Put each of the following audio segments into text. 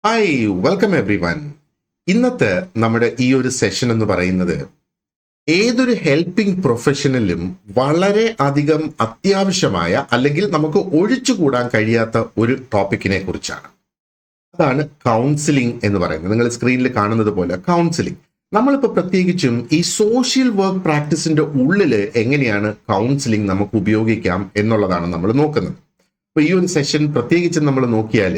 Hi welcome every one. ഇന്നത്തെ നമ്മുടെ ഈ ഒരു സെഷൻ എന്ന് പറയുന്നത് ഏതൊരു ഹെൽപ്പിംഗ് പ്രൊഫഷനിലും വളരെ അധികം അത്യാവശ്യമായ അല്ലെങ്കിൽ നമുക്ക് ഒഴിച്ചുകൂടാൻ കഴിയാത്ത ഒരു ടോപ്പിക്കിനെ കുറിച്ചാണ്. അതാണ് കൗൺസിലിംഗ് എന്ന് പറയുന്നത്. നിങ്ങൾ സ്ക്രീനിൽ കാണുന്നത് പോലെ കൗൺസിലിംഗ്. നമ്മളിപ്പോൾ പ്രത്യേകിച്ചും ഈ സോഷ്യൽ വർക്ക് പ്രാക്ടീസിന്റെ ഉള്ളിൽ എങ്ങനെയാണ് കൗൺസിലിംഗ് നമുക്ക് ഉപയോഗിക്കാം എന്നുള്ളതാണ് നമ്മൾ നോക്കുന്നത്. അപ്പൊ ഈ ഒരു സെഷൻ പ്രത്യേകിച്ച് നമ്മൾ നോക്കിയാൽ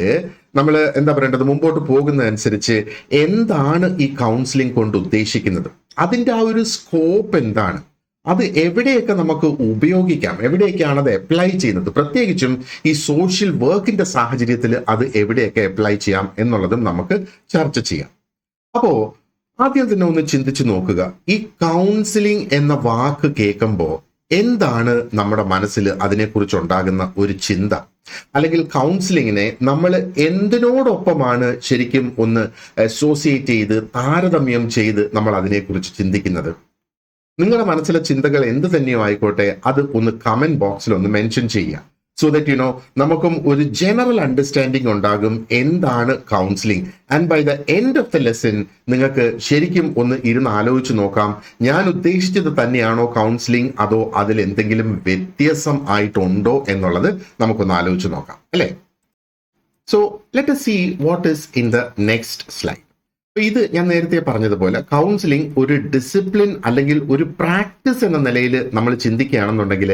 നമ്മൾ എന്താ പറയേണ്ടത്, മുമ്പോട്ട് പോകുന്നതനുസരിച്ച് എന്താണ് ഈ കൗൺസിലിംഗ് കൊണ്ട് ഉദ്ദേശിക്കുന്നത്, അതിൻ്റെ ആ ഒരു സ്കോപ്പ് എന്താണ്, അത് എവിടെയൊക്കെ നമുക്ക് ഉപയോഗിക്കാം, എവിടെയൊക്കെയാണ് അത് അപ്ലൈ ചെയ്യുന്നത്, പ്രത്യേകിച്ചും ഈ സോഷ്യൽ വർക്കിന്റെ സാഹചര്യത്തിൽ അത് എവിടെയൊക്കെ അപ്ലൈ ചെയ്യാം എന്നുള്ളതും നമുക്ക് ചർച്ച ചെയ്യാം. അപ്പോ ആദ്യം തന്നെ ഒന്ന് ചിന്തിച്ചു നോക്കുക, ഈ കൗൺസിലിംഗ് എന്ന വാക്ക് കേൾക്കുമ്പോൾ എന്താണ് നമ്മുടെ മനസ്സിൽ അതിനെക്കുറിച്ച് ഉണ്ടാകുന്ന ഒരു ചിന്ത, അല്ലെങ്കിൽ കൗൺസിലിങ്ങിനെ നമ്മൾ എന്തിനോടൊപ്പമാണ് ശരിക്കും ഒന്ന് അസോസിയേറ്റ് ചെയ്ത് താരതമ്യം ചെയ്ത് നമ്മൾ അതിനെക്കുറിച്ച് ചിന്തിക്കുന്നത്? നിങ്ങളുടെ മനസ്സിലെ ചിന്തകൾ എന്ത് തന്നെയോ ആയിക്കോട്ടെ, അത് ഒന്ന് കമന്റ് ബോക്സിൽ ഒന്ന് മെൻഷൻ ചെയ്യുക. സോ ദാറ്റ് നമുക്കും ഒരു ജനറൽ അണ്ടർസ്റ്റാൻഡിങ് ഉണ്ടാകും എന്താണ് counselling. And by the end of the lesson നിങ്ങൾക്ക് ശരിക്കും ഒന്ന് ഇരുന്ന് ആലോചിച്ച് നോക്കാം, ഞാൻ ഉദ്ദേശിച്ചത് തന്നെയാണോ കൗൺസിലിംഗ്, അതോ അതിൽ എന്തെങ്കിലും വ്യത്യാസം ആയിട്ടുണ്ടോ എന്നുള്ളത് നമുക്കൊന്ന് ആലോചിച്ച് നോക്കാം, അല്ലേ? So let us see what is in the next slide. ഇത് ഞാൻ നേരത്തെ പറഞ്ഞതുപോലെ കൗൺസിലിംഗ് ഒരു ഡിസിപ്ലിൻ അല്ലെങ്കിൽ ഒരു പ്രാക്ടീസ് എന്ന നിലയിൽ നമ്മൾ ചിന്തിക്കുകയാണെന്നുണ്ടെങ്കിൽ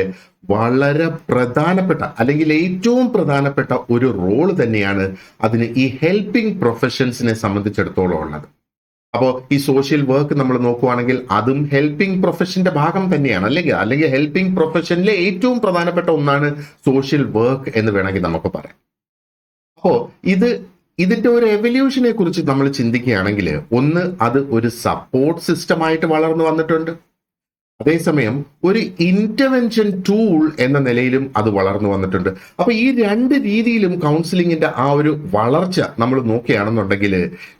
വളരെ പ്രധാനപ്പെട്ട അല്ലെങ്കിൽ ഏറ്റവും പ്രധാനപ്പെട്ട ഒരു റോള് തന്നെയാണ് അതിന് ഈ ഹെൽപ്പിംഗ് പ്രൊഫഷൻസിനെ സംബന്ധിച്ചിടത്തോളം ഉള്ളത്. അപ്പോൾ ഈ സോഷ്യൽ വർക്ക് നമ്മൾ നോക്കുവാണെങ്കിൽ അതും ഹെൽപ്പിംഗ് പ്രൊഫഷന്റെ ഭാഗം തന്നെയാണ്, അല്ലെങ്കിൽ ഹെൽപ്പിംഗ് പ്രൊഫഷനിലെ ഏറ്റവും പ്രധാനപ്പെട്ട ഒന്നാണ് സോഷ്യൽ വർക്ക് എന്ന് വേണമെങ്കിൽ നമുക്ക് പറയാം. അപ്പോ ഇതിന്റെ ഒരു എവല്യൂഷനെ കുറിച്ച് നമ്മൾ ചിന്തിക്കുകയാണെങ്കിൽ, ഒന്ന്, അത് ഒരു സപ്പോർട്ട് സിസ്റ്റമായിട്ട് വളർന്നു വന്നിട്ടുണ്ട്. അതേസമയം ഒരു ഇന്റർവെൻഷൻ ടൂൾ എന്ന നിലയിലും അത് വളർന്നു വന്നിട്ടുണ്ട്. അപ്പൊ ഈ രണ്ട് രീതിയിലും കൗൺസിലിംഗിന്റെ ആ ഒരു വളർച്ച നമ്മൾ നോക്കുകയാണെന്നുണ്ടെങ്കിൽ,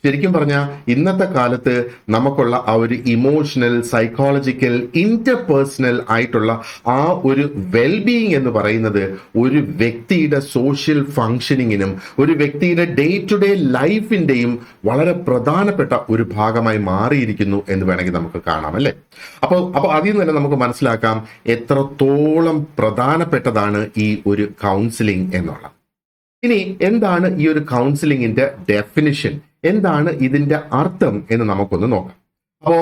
ശരിക്കും പറഞ്ഞാൽ ഇന്നത്തെ കാലത്ത് നമുക്കുള്ള ആ ഒരു ഇമോഷണൽ, സൈക്കോളജിക്കൽ, ഇന്റർപേഴ്സണൽ ആയിട്ടുള്ള ആ ഒരു വെൽബീയിങ് എന്ന് പറയുന്നത് ഒരു വ്യക്തിയുടെ സോഷ്യൽ ഫങ്ഷനിങ്ങിനും ഒരു വ്യക്തിയുടെ ഡേ ടു ഡേ ലൈഫിന്റെയും വളരെ പ്രധാനപ്പെട്ട ഒരു ഭാഗമായി മാറിയിരിക്കുന്നു എന്ന് വേണമെങ്കിൽ നമുക്ക് കാണാം, അല്ലേ? അപ്പോൾ അതിൽ നിന്ന് തന്നെ നമുക്ക് മനസ്സിലാക്കാം എത്രത്തോളം പ്രധാനപ്പെട്ടതാണ് ഈ ഒരു കൗൺസിലിംഗ് എന്നുള്ളത്. ഇനി എന്താണ് ഈ ഒരു കൗൺസിലിംഗിന്റെ ഡെഫിനിഷൻ, എന്താണ് ഇതിന്റെ അർത്ഥം എന്ന് നമുക്കൊന്ന് നോക്കാം. അപ്പോ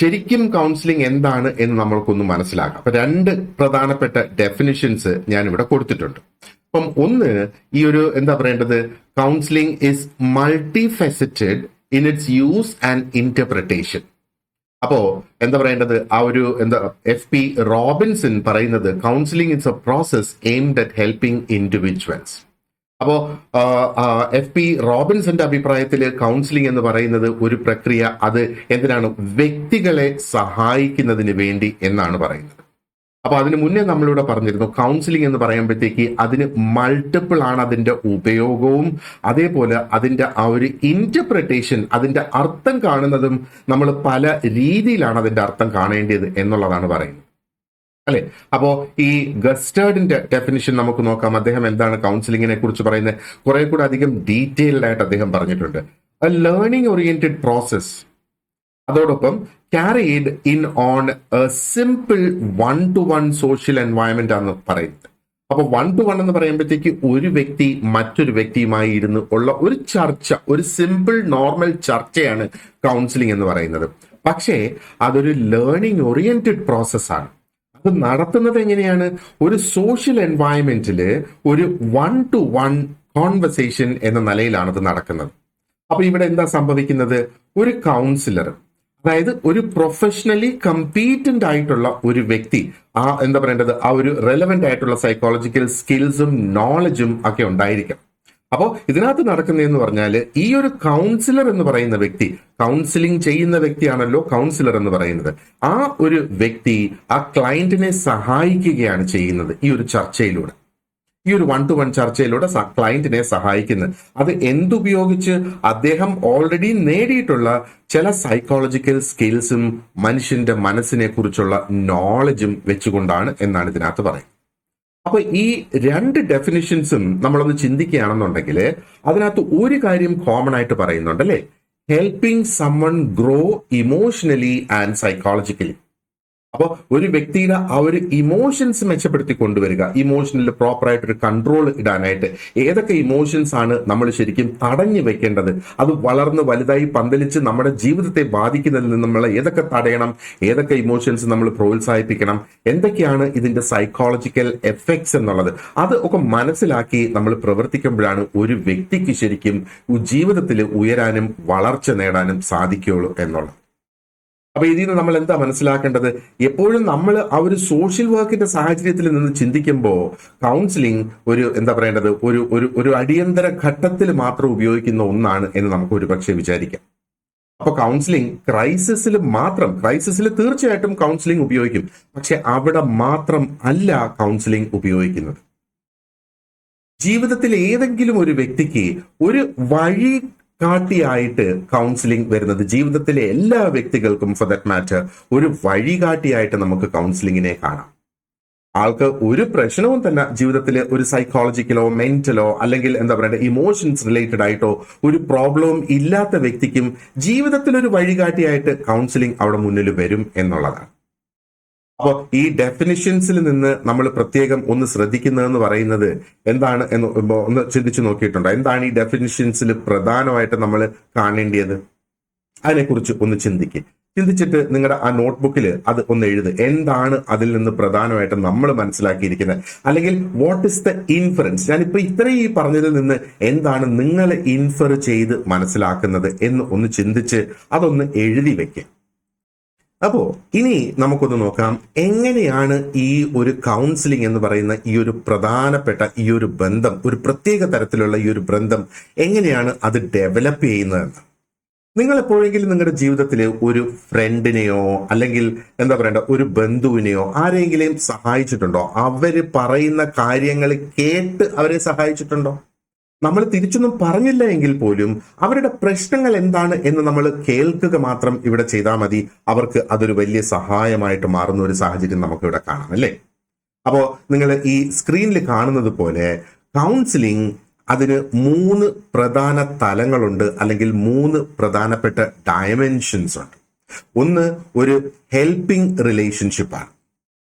ശരിക്കും കൗൺസിലിംഗ് എന്താണ് എന്ന് നമ്മൾക്കൊന്ന് മനസ്സിലാക്കാം. അപ്പൊ രണ്ട് പ്രധാനപ്പെട്ട ഡെഫിനിഷൻസ് ഞാൻ ഇവിടെ കൊടുത്തിട്ടുണ്ട്. അപ്പം ഒന്ന്, ഈ ഒരു എന്താ പറയേണ്ടത്, counselling is multi faceted in its use and interpretation. അപ്പോ എന്താ പറയേണ്ടത്, ആ ഒരു FP റോബിൻസൺ പറയുന്നത് counselling it's a process aimed at helping individuals. അപ്പോ FP റോബിൻസന്റെ അഭിപ്രായത്തിൽ കൗൺസിലിംഗ് എന്ന് പറയുന്നത് ഒരു പ്രക്രിയ, അത് എന്തിനാണ്, വ്യക്തികളെ സഹായിക്കുന്നതിന് വേണ്ടി എന്നാണ് പറയുന്നത്. അപ്പൊ അതിന് മുന്നേ നമ്മളിവിടെ പറഞ്ഞിരുന്നു, കൗൺസിലിംഗ് എന്ന് പറയുമ്പോഴത്തേക്ക് അതിന് മൾട്ടിപ്പിൾ ആണ് അതിന്റെ ഉപയോഗവും, അതേപോലെ അതിന്റെ ആ ഒരു ഇന്റർപ്രിട്ടേഷൻ, അതിന്റെ അർത്ഥം കാണുന്നതും നമ്മൾ പല രീതിയിലാണ് അതിന്റെ അർത്ഥം കാണേണ്ടത് എന്നുള്ളതാണ് പറയുന്നത്, അല്ലെ? അപ്പോ ഈ ഗസ്റ്റേർഡിന്റെ ഡെഫിനിഷൻ നമുക്ക് നോക്കാം. അദ്ദേഹം എന്താണ് കൗൺസിലിംഗിനെ കുറിച്ച് പറയുന്നത്, കുറെ കൂടെ അധികം ഡീറ്റെയിൽഡ് ആയിട്ട് അദ്ദേഹം പറഞ്ഞിട്ടുണ്ട്. എ ലേണിംഗ് ഓറിയന്റഡ് പ്രോസസ്, അതോടൊപ്പം carried in on a simple one-to-one social environment ആണ് പറയുന്നത്. അപ്പൊ 1-to-1 എന്ന് പറയുമ്പോഴത്തേക്ക് ഒരു വ്യക്തി മറ്റൊരു വ്യക്തിയുമായി ഇരുന്ന് ഉള്ള ഒരു ചർച്ച, ഒരു സിമ്പിൾ നോർമൽ ചർച്ചയാണ് കൗൺസിലിംഗ് എന്ന് പറയുന്നത്. പക്ഷേ അതൊരു ലേണിംഗ് ഓറിയന്റഡ് പ്രോസസ്സാണ്. അത് നടത്തുന്നത് എങ്ങനെയാണ്, ഒരു സോഷ്യൽ എൻവയൺമെന്റില് ഒരു 1-to-1 കോൺവെർസേഷൻ എന്ന നിലയിലാണ് അത് നടക്കുന്നത്. അപ്പൊ ഇവിടെ എന്താ സംഭവിക്കുന്നത്, ഒരു കൗൺസിലർ, അതായത് ഒരു പ്രൊഫഷണലി കമ്പീറ്റന്റ് ആയിട്ടുള്ള ഒരു വ്യക്തി, ആ എന്താ പറയേണ്ടത്, ആ ഒരു റെലവെന്റ് ആയിട്ടുള്ള സൈക്കോളജിക്കൽ സ്കിൽസും നോളജും ഒക്കെ ഉണ്ടായിരിക്കും. അപ്പോൾ ഇതിനകത്ത് നടക്കുന്നതെന്ന് പറഞ്ഞാൽ, ഈ ഒരു കൗൺസിലർ എന്ന് പറയുന്ന വ്യക്തി, കൗൺസിലിംഗ് ചെയ്യുന്ന വ്യക്തിയാണല്ലോ കൗൺസിലർ എന്ന് പറയുന്നത്, ആ ഒരു വ്യക്തി ആ ക്ലയന്റിനെ സഹായിക്കുകയാണ് ചെയ്യുന്നത് ഈ ഒരു ചർച്ചയിലൂടെ. ഈ ഒരു 1-to-1 ചർച്ചയിലൂടെ ക്ലയന്റിനെ സഹായിക്കുന്നത് അത് എന്തുപയോഗിച്ച്, അദ്ദേഹം ഓൾറെഡി നേടിയിട്ടുള്ള ചില സൈക്കോളജിക്കൽ സ്കിൽസും മനുഷ്യന്റെ മനസ്സിനെ കുറിച്ചുള്ള നോളജും വെച്ചുകൊണ്ടാണ് എന്നാണ് ഇതിനകത്ത് പറയുന്നത്. അപ്പൊ ഈ രണ്ട് ഡെഫിനിഷൻസും നമ്മളൊന്ന് ചിന്തിക്കുകയാണെന്നുണ്ടെങ്കിൽ അതിനകത്ത് ഒരു കാര്യം കോമൺ ആയിട്ട് പറയുന്നുണ്ട് അല്ലേ? Helping someone grow emotionally and psychologically. അപ്പോൾ ഒരു വ്യക്തിയുടെ ആ ഒരു ഇമോഷൻസ് മെച്ചപ്പെടുത്തി കൊണ്ടുവരിക, ഇമോഷനിൽ പ്രോപ്പറായിട്ടൊരു കൺട്രോൾ ഇടാനായിട്ട് ഏതൊക്കെ ഇമോഷൻസ് ആണ് നമ്മൾ ശരിക്കും തടഞ്ഞു വെക്കേണ്ടത്, അത് വളർന്ന് വലുതായി പന്തലിച്ച് നമ്മുടെ ജീവിതത്തെ ബാധിക്കുന്നതിൽ നിന്ന് നമ്മൾ ഏതൊക്കെ തടയണം, ഏതൊക്കെ ഇമോഷൻസ് നമ്മൾ പ്രോത്സാഹിപ്പിക്കണം, എന്തൊക്കെയാണ് ഇതിന്റെ സൈക്കോളജിക്കൽ എഫക്ട്സ് എന്നുള്ളത്, അത് ഒക്കെ മനസ്സിലാക്കി നമ്മൾ പ്രവർത്തിക്കുമ്പോഴാണ് ഒരു വ്യക്തിക്ക് ശരിക്കും ജീവിതത്തിൽ ഉയരാനും വളർച്ച നേടാനും സാധിക്കുകയുള്ളൂ എന്നുള്ളത്. അപ്പൊ ഇതിൽ നിന്ന് നമ്മൾ എന്താ മനസ്സിലാക്കേണ്ടത്? എപ്പോഴും നമ്മൾ ആ ഒരു സോഷ്യൽ വർക്കിന്റെ സാഹചര്യത്തിൽ നിന്ന് ചിന്തിക്കുമ്പോൾ കൗൺസിലിംഗ് ഒരു എന്താ പറയേണ്ടത് ഒരു ഒരു ഒരു അടിയന്തര ഘട്ടത്തിൽ മാത്രം ഉപയോഗിക്കുന്ന ഒന്നാണ് എന്ന് നമുക്ക് ഒരുപക്ഷെ വിചാരിക്കാം. അപ്പൊ കൗൺസിലിംഗ് ക്രൈസിസിൽ തീർച്ചയായിട്ടും കൗൺസിലിംഗ് ഉപയോഗിക്കും, പക്ഷെ അവിടെ മാത്രം അല്ല കൗൺസിലിംഗ് ഉപയോഗിക്കുന്നത്. ജീവിതത്തിൽ ഏതെങ്കിലും ഒരു വ്യക്തിക്ക് ഒരു വഴി കാട്ടിയായിട്ട് കൗൺസിലിംഗ് വരുന്നത്, ജീവിതത്തിലെ എല്ലാ വ്യക്തികൾക്കും ഫോർ ദാറ്റ് മാറ്റർ ഒരു വഴികാട്ടിയായിട്ട് നമുക്ക് കൗൺസിലിങ്ങിനെ കാണാം. ആൾക്ക് ഒരു പ്രശ്നവും തന്നെ ജീവിതത്തിൽ ഒരു സൈക്കോളജിക്കലോ മെന്റലോ അല്ലെങ്കിൽ എന്താ പറയുക ഇമോഷൻസ് റിലേറ്റഡ് ആയിട്ടോ ഒരു പ്രോബ്ലവും ഇല്ലാത്ത വ്യക്തിക്കും ജീവിതത്തിൽ ഒരു വഴികാട്ടിയായിട്ട് കൗൺസിലിംഗ് അവിടെ മുന്നിൽ വരും എന്നുള്ളതാണ്. അപ്പോൾ ഈ ഡെഫിനിഷൻസിൽ നിന്ന് നമ്മൾ പ്രത്യേകം ഒന്ന് ശ്രദ്ധിക്കുന്നതെന്ന് പറയുന്നത് എന്താണ് എന്ന് ഒന്ന് ചിന്തിച്ചു നോക്കിയിട്ടുണ്ടോ? എന്താണ് ഈ ഡെഫിനിഷൻസിൽ പ്രധാനമായിട്ട് നമ്മൾ കാണേണ്ടത്? അതിനെക്കുറിച്ച് ഒന്ന് ചിന്തിച്ചിട്ട് നിങ്ങളുടെ ആ നോട്ട്ബുക്കിൽ അത് ഒന്ന് എഴുത്. എന്താണ് അതിൽ നിന്ന് പ്രധാനമായിട്ട് നമ്മൾ മനസ്സിലാക്കിയിരിക്കുന്നത്, അല്ലെങ്കിൽ വാട്ട് ഇസ് ദ ഇൻഫറൻസ്? ഞാനിപ്പോ ഇത്രയും ഈ പറഞ്ഞതിൽ നിന്ന് എന്താണ് നിങ്ങൾ ഇൻഫർ ചെയ്ത് മനസ്സിലാക്കുന്നത് എന്ന് ഒന്ന് ചിന്തിച്ച് അതൊന്ന് എഴുതി വെക്കുക. അപ്പോ ഇനി നമുക്കൊന്ന് നോക്കാം, എങ്ങനെയാണ് ഈ ഒരു കൗൺസിലിംഗ് എന്ന് പറയുന്ന ഈ ഒരു പ്രധാനപ്പെട്ട ഈ ഒരു ബന്ധം, ഒരു പ്രത്യേക തരത്തിലുള്ള ഈ ഒരു ബന്ധം എങ്ങനെയാണ് അത് ഡെവലപ്പ് ചെയ്യുന്നതെന്ന്. നിങ്ങൾ എപ്പോഴെങ്കിലും നിങ്ങളുടെ ജീവിതത്തിൽ ഒരു ഫ്രണ്ടിനെയോ അല്ലെങ്കിൽ എന്താ പറയണ്ട ഒരു ബന്ധുവിനെയോ ആരെങ്കിലും സഹായിച്ചിട്ടുണ്ടോ? അവര് പറയുന്ന കാര്യങ്ങൾ കേട്ട് അവരെ സഹായിച്ചിട്ടുണ്ടോ? നമ്മൾ തിരിച്ചൊന്നും പറഞ്ഞില്ല എങ്കിൽ പോലും അവരുടെ പ്രശ്നങ്ങൾ എന്താണ് എന്ന് നമ്മൾ കേൾക്കുക മാത്രം ഇവിടെ ചെയ്താൽ മതി. അവർക്ക് അതൊരു വലിയ സഹായമായിട്ട് മാറുന്ന ഒരു സാഹചര്യം നമുക്ക് ഇവിടെ കാണാം അല്ലേ? അപ്പോ നിങ്ങൾ ഈ സ്ക്രീനിൽ കാണുന്നത് പോലെ കൗൺസിലിംഗ് അതിന് 3 പ്രധാന തലങ്ങളുണ്ട്, അല്ലെങ്കിൽ 3 പ്രധാനപ്പെട്ട ഡയമെൻഷൻസ് ഉണ്ട്. ഒന്ന് ഒരു ഹെൽപ്പിംഗ് റിലേഷൻഷിപ്പാണ്.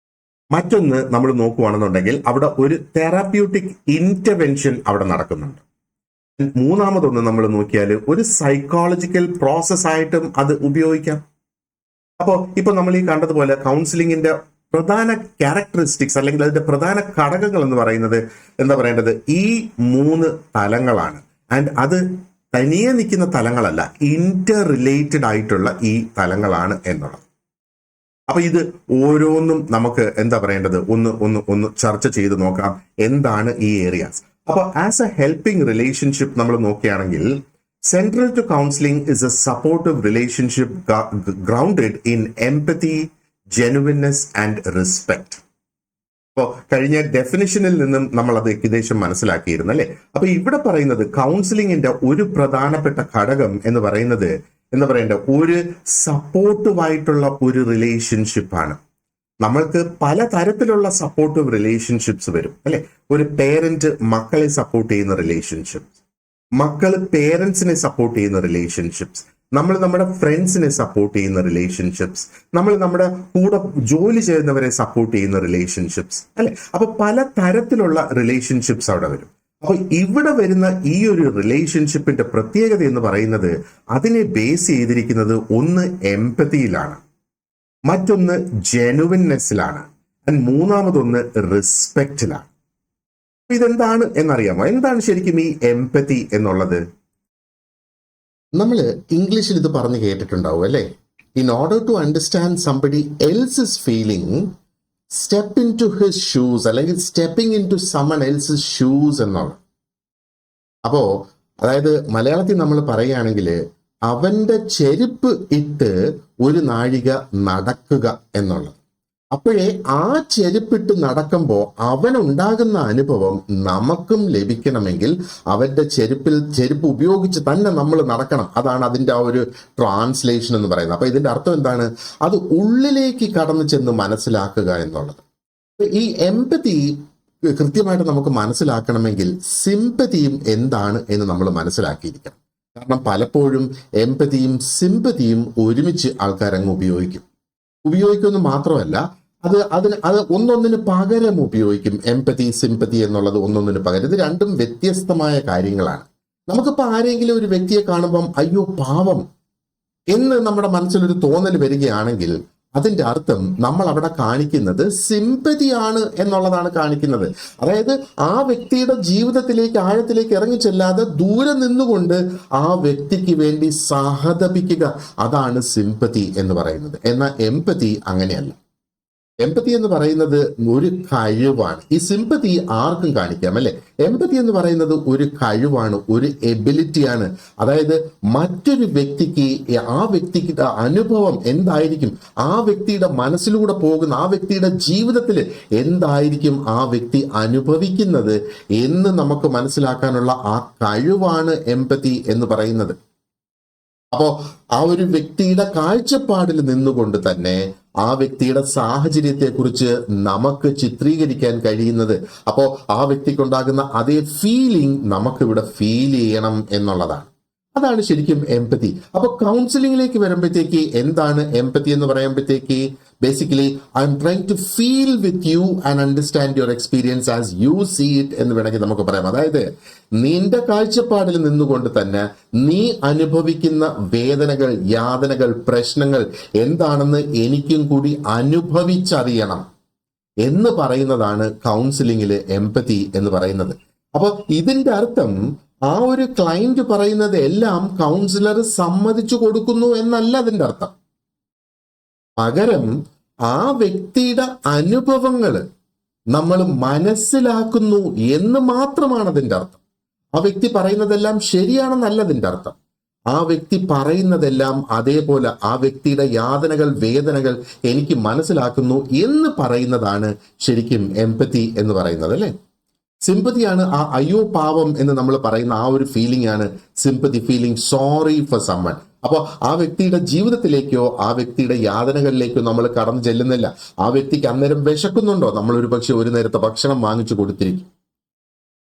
മറ്റൊന്ന് നമ്മൾ നോക്കുകയാണെന്നുണ്ടെങ്കിൽ അവിടെ ഒരു തെറാപ്യൂട്ടിക് ഇന്റർവെൻഷൻ അവിടെ നടക്കുന്നുണ്ട്. മൂന്നാമതൊന്ന് നമ്മൾ നോക്കിയാൽ ഒരു സൈക്കോളജിക്കൽ പ്രോസസ് ആയിട്ടും അത് ഉപയോഗിക്കാം. അപ്പോൾ ഇപ്പൊ നമ്മൾ ഈ കണ്ടതുപോലെ കൗൺസിലിംഗിന്റെ പ്രധാന ക്യാരക്ടറിസ്റ്റിക്സ് അല്ലെങ്കിൽ അതിന്റെ പ്രധാന ഘടകങ്ങൾ എന്ന് പറയുന്നത് എന്താ പറയേണ്ടത് ഈ 3 തലങ്ങളാണ്. ആൻഡ് അത് തനിയെ നിൽക്കുന്ന തലങ്ങളല്ല, ഇന്റർ റിലേറ്റഡ് ആയിട്ടുള്ള ഈ തലങ്ങളാണ് എന്നുള്ളത്. അപ്പൊ ഇത് ഓരോന്നും നമുക്ക് എന്താ പറയേണ്ടത് ഒന്ന് ചർച്ച ചെയ്ത് നോക്കാം, എന്താണ് ഈ ഏരിയാസ്. അപ്പൊ ആസ് എ ഹെൽപ്പിംഗ് റിലേഷൻഷിപ്പ് നമ്മൾ നോക്കുകയാണെങ്കിൽ central to counselling is a supportive relationship grounded in empathy, genuineness and respect. അപ്പോൾ കഴിഞ്ഞ ഡെഫിനിഷനിൽ നിന്നും നമ്മൾ അത് ഏകദേശം മനസ്സിലാക്കിയിരുന്നു അല്ലെ? അപ്പൊ ഇവിടെ പറയുന്നത് കൗൺസിലിംഗിന്റെ ഒരു പ്രധാനപ്പെട്ട ഘടകം എന്ന് പറയുന്നത് എന്താ പറയേണ്ട ഒരു സപ്പോർട്ടീവായിട്ടുള്ള ഒരു റിലേഷൻഷിപ്പാണ്. നമ്മൾക്ക് പലതരത്തിലുള്ള സപ്പോർട്ടീവ് റിലേഷൻഷിപ്സ് വരും അല്ലെ? ഒരു പേരന്റ് മക്കളെ സപ്പോർട്ട് ചെയ്യുന്ന റിലേഷൻഷിപ്പ്, മക്കള് പേരൻസിനെ സപ്പോർട്ട് ചെയ്യുന്ന റിലേഷൻഷിപ്സ്, നമ്മൾ നമ്മുടെ ഫ്രണ്ട്സിനെ സപ്പോർട്ട് ചെയ്യുന്ന റിലേഷൻഷിപ്സ്, നമ്മൾ നമ്മുടെ കൂടെ ജോലി ചെയ്യുന്നവരെ സപ്പോർട്ട് ചെയ്യുന്ന റിലേഷൻഷിപ്സ് അല്ലെ? അപ്പൊ പല തരത്തിലുള്ള റിലേഷൻഷിപ്സ് അവിടെ വരും. അപ്പൊ ഇവിടെ വരുന്ന ഈ ഒരു റിലേഷൻഷിപ്പിന്റെ പ്രത്യേകത എന്ന് പറയുന്നത് അതിനെ ബേസ് ചെയ്തിരിക്കുന്നത് ഒന്ന് എംപതിയിലാണ്, മറ്റൊന്ന് ജെനുവിൻനെസ്സിലാണ്, മൂന്നാമതൊന്ന് റെസ്പെക്റ്റിലാണ്. ഇതെന്താണ് എന്നറിയാമോ? എന്താണ് ശരിക്കും ഈ എംപതി എന്നുള്ളത്? നമ്മൾ ഇംഗ്ലീഷിൽ ഇത് പറഞ്ഞു കേട്ടിട്ടുണ്ടാവും അല്ലെ? In order to understand somebody else's feeling step into his shoes, അല്ലെങ്കിൽ stepping into someone else's shoes എന്നാണ്. അപ്പോ അതായത് മലയാളത്തിൽ നമ്മൾ പറയുകയാണെങ്കിൽ അവന്റെ ചെരുപ്പ് ഇട്ട് ഒരു നാഴിക നടക്കുക എന്നുള്ളത്. അപ്പോഴേ ആ ചെരുപ്പിട്ട് നടക്കുമ്പോൾ അവനുണ്ടാകുന്ന അനുഭവം നമുക്കും ലഭിക്കണമെങ്കിൽ അവന്റെ ചെരുപ്പ് ഉപയോഗിച്ച് തന്നെ നമ്മൾ നടക്കണം. അതാണ് അതിന്റെ ആ ഒരു ട്രാൻസ്ലേഷൻ എന്ന് പറയുന്നത്. അപ്പൊ ഇതിന്റെ അർത്ഥം എന്താണ്? അത് ഉള്ളിലേക്ക് കടന്നു ചെന്ന് മനസ്സിലാക്കുക എന്നുള്ളത്. ഈ എംപതി കൃത്യമായിട്ട് നമുക്ക് മനസ്സിലാക്കണമെങ്കിൽ സിമ്പതിയും എന്താണ് എന്ന് നമ്മൾ മനസ്സിലാക്കിയിരിക്കണം. കാരണം പലപ്പോഴും എംപതിയും സിമ്പതിയും ഒരുമിച്ച് ആൾക്കാരങ്ങ് ഉപയോഗിക്കുമെന്ന് മാത്രമല്ല, അത് ഒന്നൊന്നിന് പകരം ഉപയോഗിക്കും. എംപതി സിമ്പതി എന്നുള്ളത് ഒന്നൊന്നിന് പകരം. ഇത് രണ്ടും വ്യത്യസ്തമായ കാര്യങ്ങളാണ്. നമുക്കിപ്പോൾ ആരെങ്കിലും ഒരു വ്യക്തിയെ കാണുമ്പം അയ്യോ പാവം എന്ന് നമ്മുടെ മനസ്സിലൊരു തോന്നൽ വരികയാണെങ്കിൽ അതിന്റെ അർത്ഥം നമ്മൾ അവിടെ കാണിക്കുന്നത് സിമ്പതിയാണ് എന്നുള്ളതാണ് കാണിക്കുന്നത്. അതായത് ആ വ്യക്തിയുടെ ജീവിതത്തിലേക്ക് ആഴത്തിലേക്ക് ഇറങ്ങിച്ചെല്ലാതെ ദൂരെ നിന്നുകൊണ്ട് ആ വ്യക്തിക്ക് വേണ്ടി സഹതപിക്കുക, അതാണ് സിമ്പതി എന്ന് പറയുന്നത്. എന്നാൽ എംപതി അങ്ങനെയല്ല. എംപതി എന്ന് പറയുന്നത് ഒരു കഴിവാണ്. ഈ സിമ്പതി ആർക്കും കാണിക്കാം അല്ലെ. എംപതി എന്ന് പറയുന്നത് ഒരു കഴിവാണ്, ഒരു എബിലിറ്റിയാണ്. അതായത് മറ്റൊരു വ്യക്തിക്ക് ആ വ്യക്തിയുടെ അനുഭവം എന്തായിരിക്കും, ആ വ്യക്തിയുടെ മനസ്സിലൂടെ പോകുന്ന ആ വ്യക്തിയുടെ ജീവിതത്തിൽ എന്തായിരിക്കും ആ വ്യക്തി അനുഭവിക്കുന്നത് എന്ന് നമുക്ക് മനസ്സിലാക്കാനുള്ള ആ കഴിവാണ് എംപതി എന്ന് പറയുന്നത്. അപ്പോ ആ ഒരു വ്യക്തിയുടെ കാഴ്ചപ്പാടിൽ നിന്നുകൊണ്ട് തന്നെ ആ വ്യക്തിയുടെ സാഹചര്യത്തെക്കുറിച്ച് നമുക്ക് ചിത്രീകരിക്കാൻ കഴിയുന്നത്, അപ്പോൾ ആ വ്യക്തിക്കുണ്ടാകുന്ന അതേ ഫീലിംഗ് നമുക്കിവിടെ ഫീൽ ചെയ്യണം എന്നുള്ളതാണ്. അതാണ് ശരിക്കും എംപതി. അപ്പൊ കൗൺസിലിംഗിലേക്ക് വരുമ്പോഴത്തേക്ക് എന്താണ് എംപതി എന്ന് പറയുമ്പോഴത്തേക്ക് basically I am trying to feel with you and understand your experience as you see it എന്ന് വേണമെങ്കിൽ നമുക്ക് പറയാം. അതായത് നിന്റെ കാഴ്ചപ്പാടിൽ നിന്നുകൊണ്ട് തന്നെ നീ അനുഭവിക്കുന്ന വേദനകൾ, യാതനകൾ, പ്രശ്നങ്ങൾ എന്താണെന്ന് എനിക്കും കൂടി അനുഭവിച്ചറിയണം എന്ന് പറയുന്നതാണ് കൗൺസിലിംഗില് എംപതി എന്ന് പറയുന്നത്. അപ്പൊ ഇതിന്റെ അർത്ഥം ആ ഒരു ക്ലയന്റ് പറയുന്നത് എല്ലാം കൗൺസിലർ സമ്മതിച്ചു കൊടുക്കുന്നു എന്നല്ല അതിന്റെ അർത്ഥം. പകരം ആ വ്യക്തിയുടെ അനുഭവങ്ങൾ നമ്മൾ മനസ്സിലാക്കുന്നു എന്ന് മാത്രമാണ് അതിന്റെ അർത്ഥം. ആ വ്യക്തി പറയുന്നതെല്ലാം ശരിയാണെന്നല്ല അതിന്റെ അർത്ഥം. ആ വ്യക്തി പറയുന്നതെല്ലാം അതേപോലെ ആ വ്യക്തിയുടെ യാതനകൾ, വേദനകൾ എനിക്ക് മനസ്സിലാക്കുന്നു എന്ന് പറയുന്നതാണ് ശരിക്കും എംപതി എന്ന് പറയുന്നത് അല്ലേ. സിമ്പതിയാണ് ആ അയ്യോ പാവം എന്ന് നമ്മൾ പറയുന്ന ആ ഒരു ഫീലിംഗ് ആണ് sympathy, feeling sorry for someone. അപ്പോൾ ആ വ്യക്തിയുടെ ജീവിതത്തിലേക്കോ ആ വ്യക്തിയുടെ യാതനകളിലേക്കോ നമ്മൾ കടന്നു ചെല്ലുന്നില്ല. ആ വ്യക്തിക്ക് അന്നേരം വിശക്കുന്നുണ്ടോ, നമ്മൾ ഒരു പക്ഷെ ഒരു നേരത്തെ ഭക്ഷണം വാങ്ങിച്ചു കൊടുത്തിരിക്കും.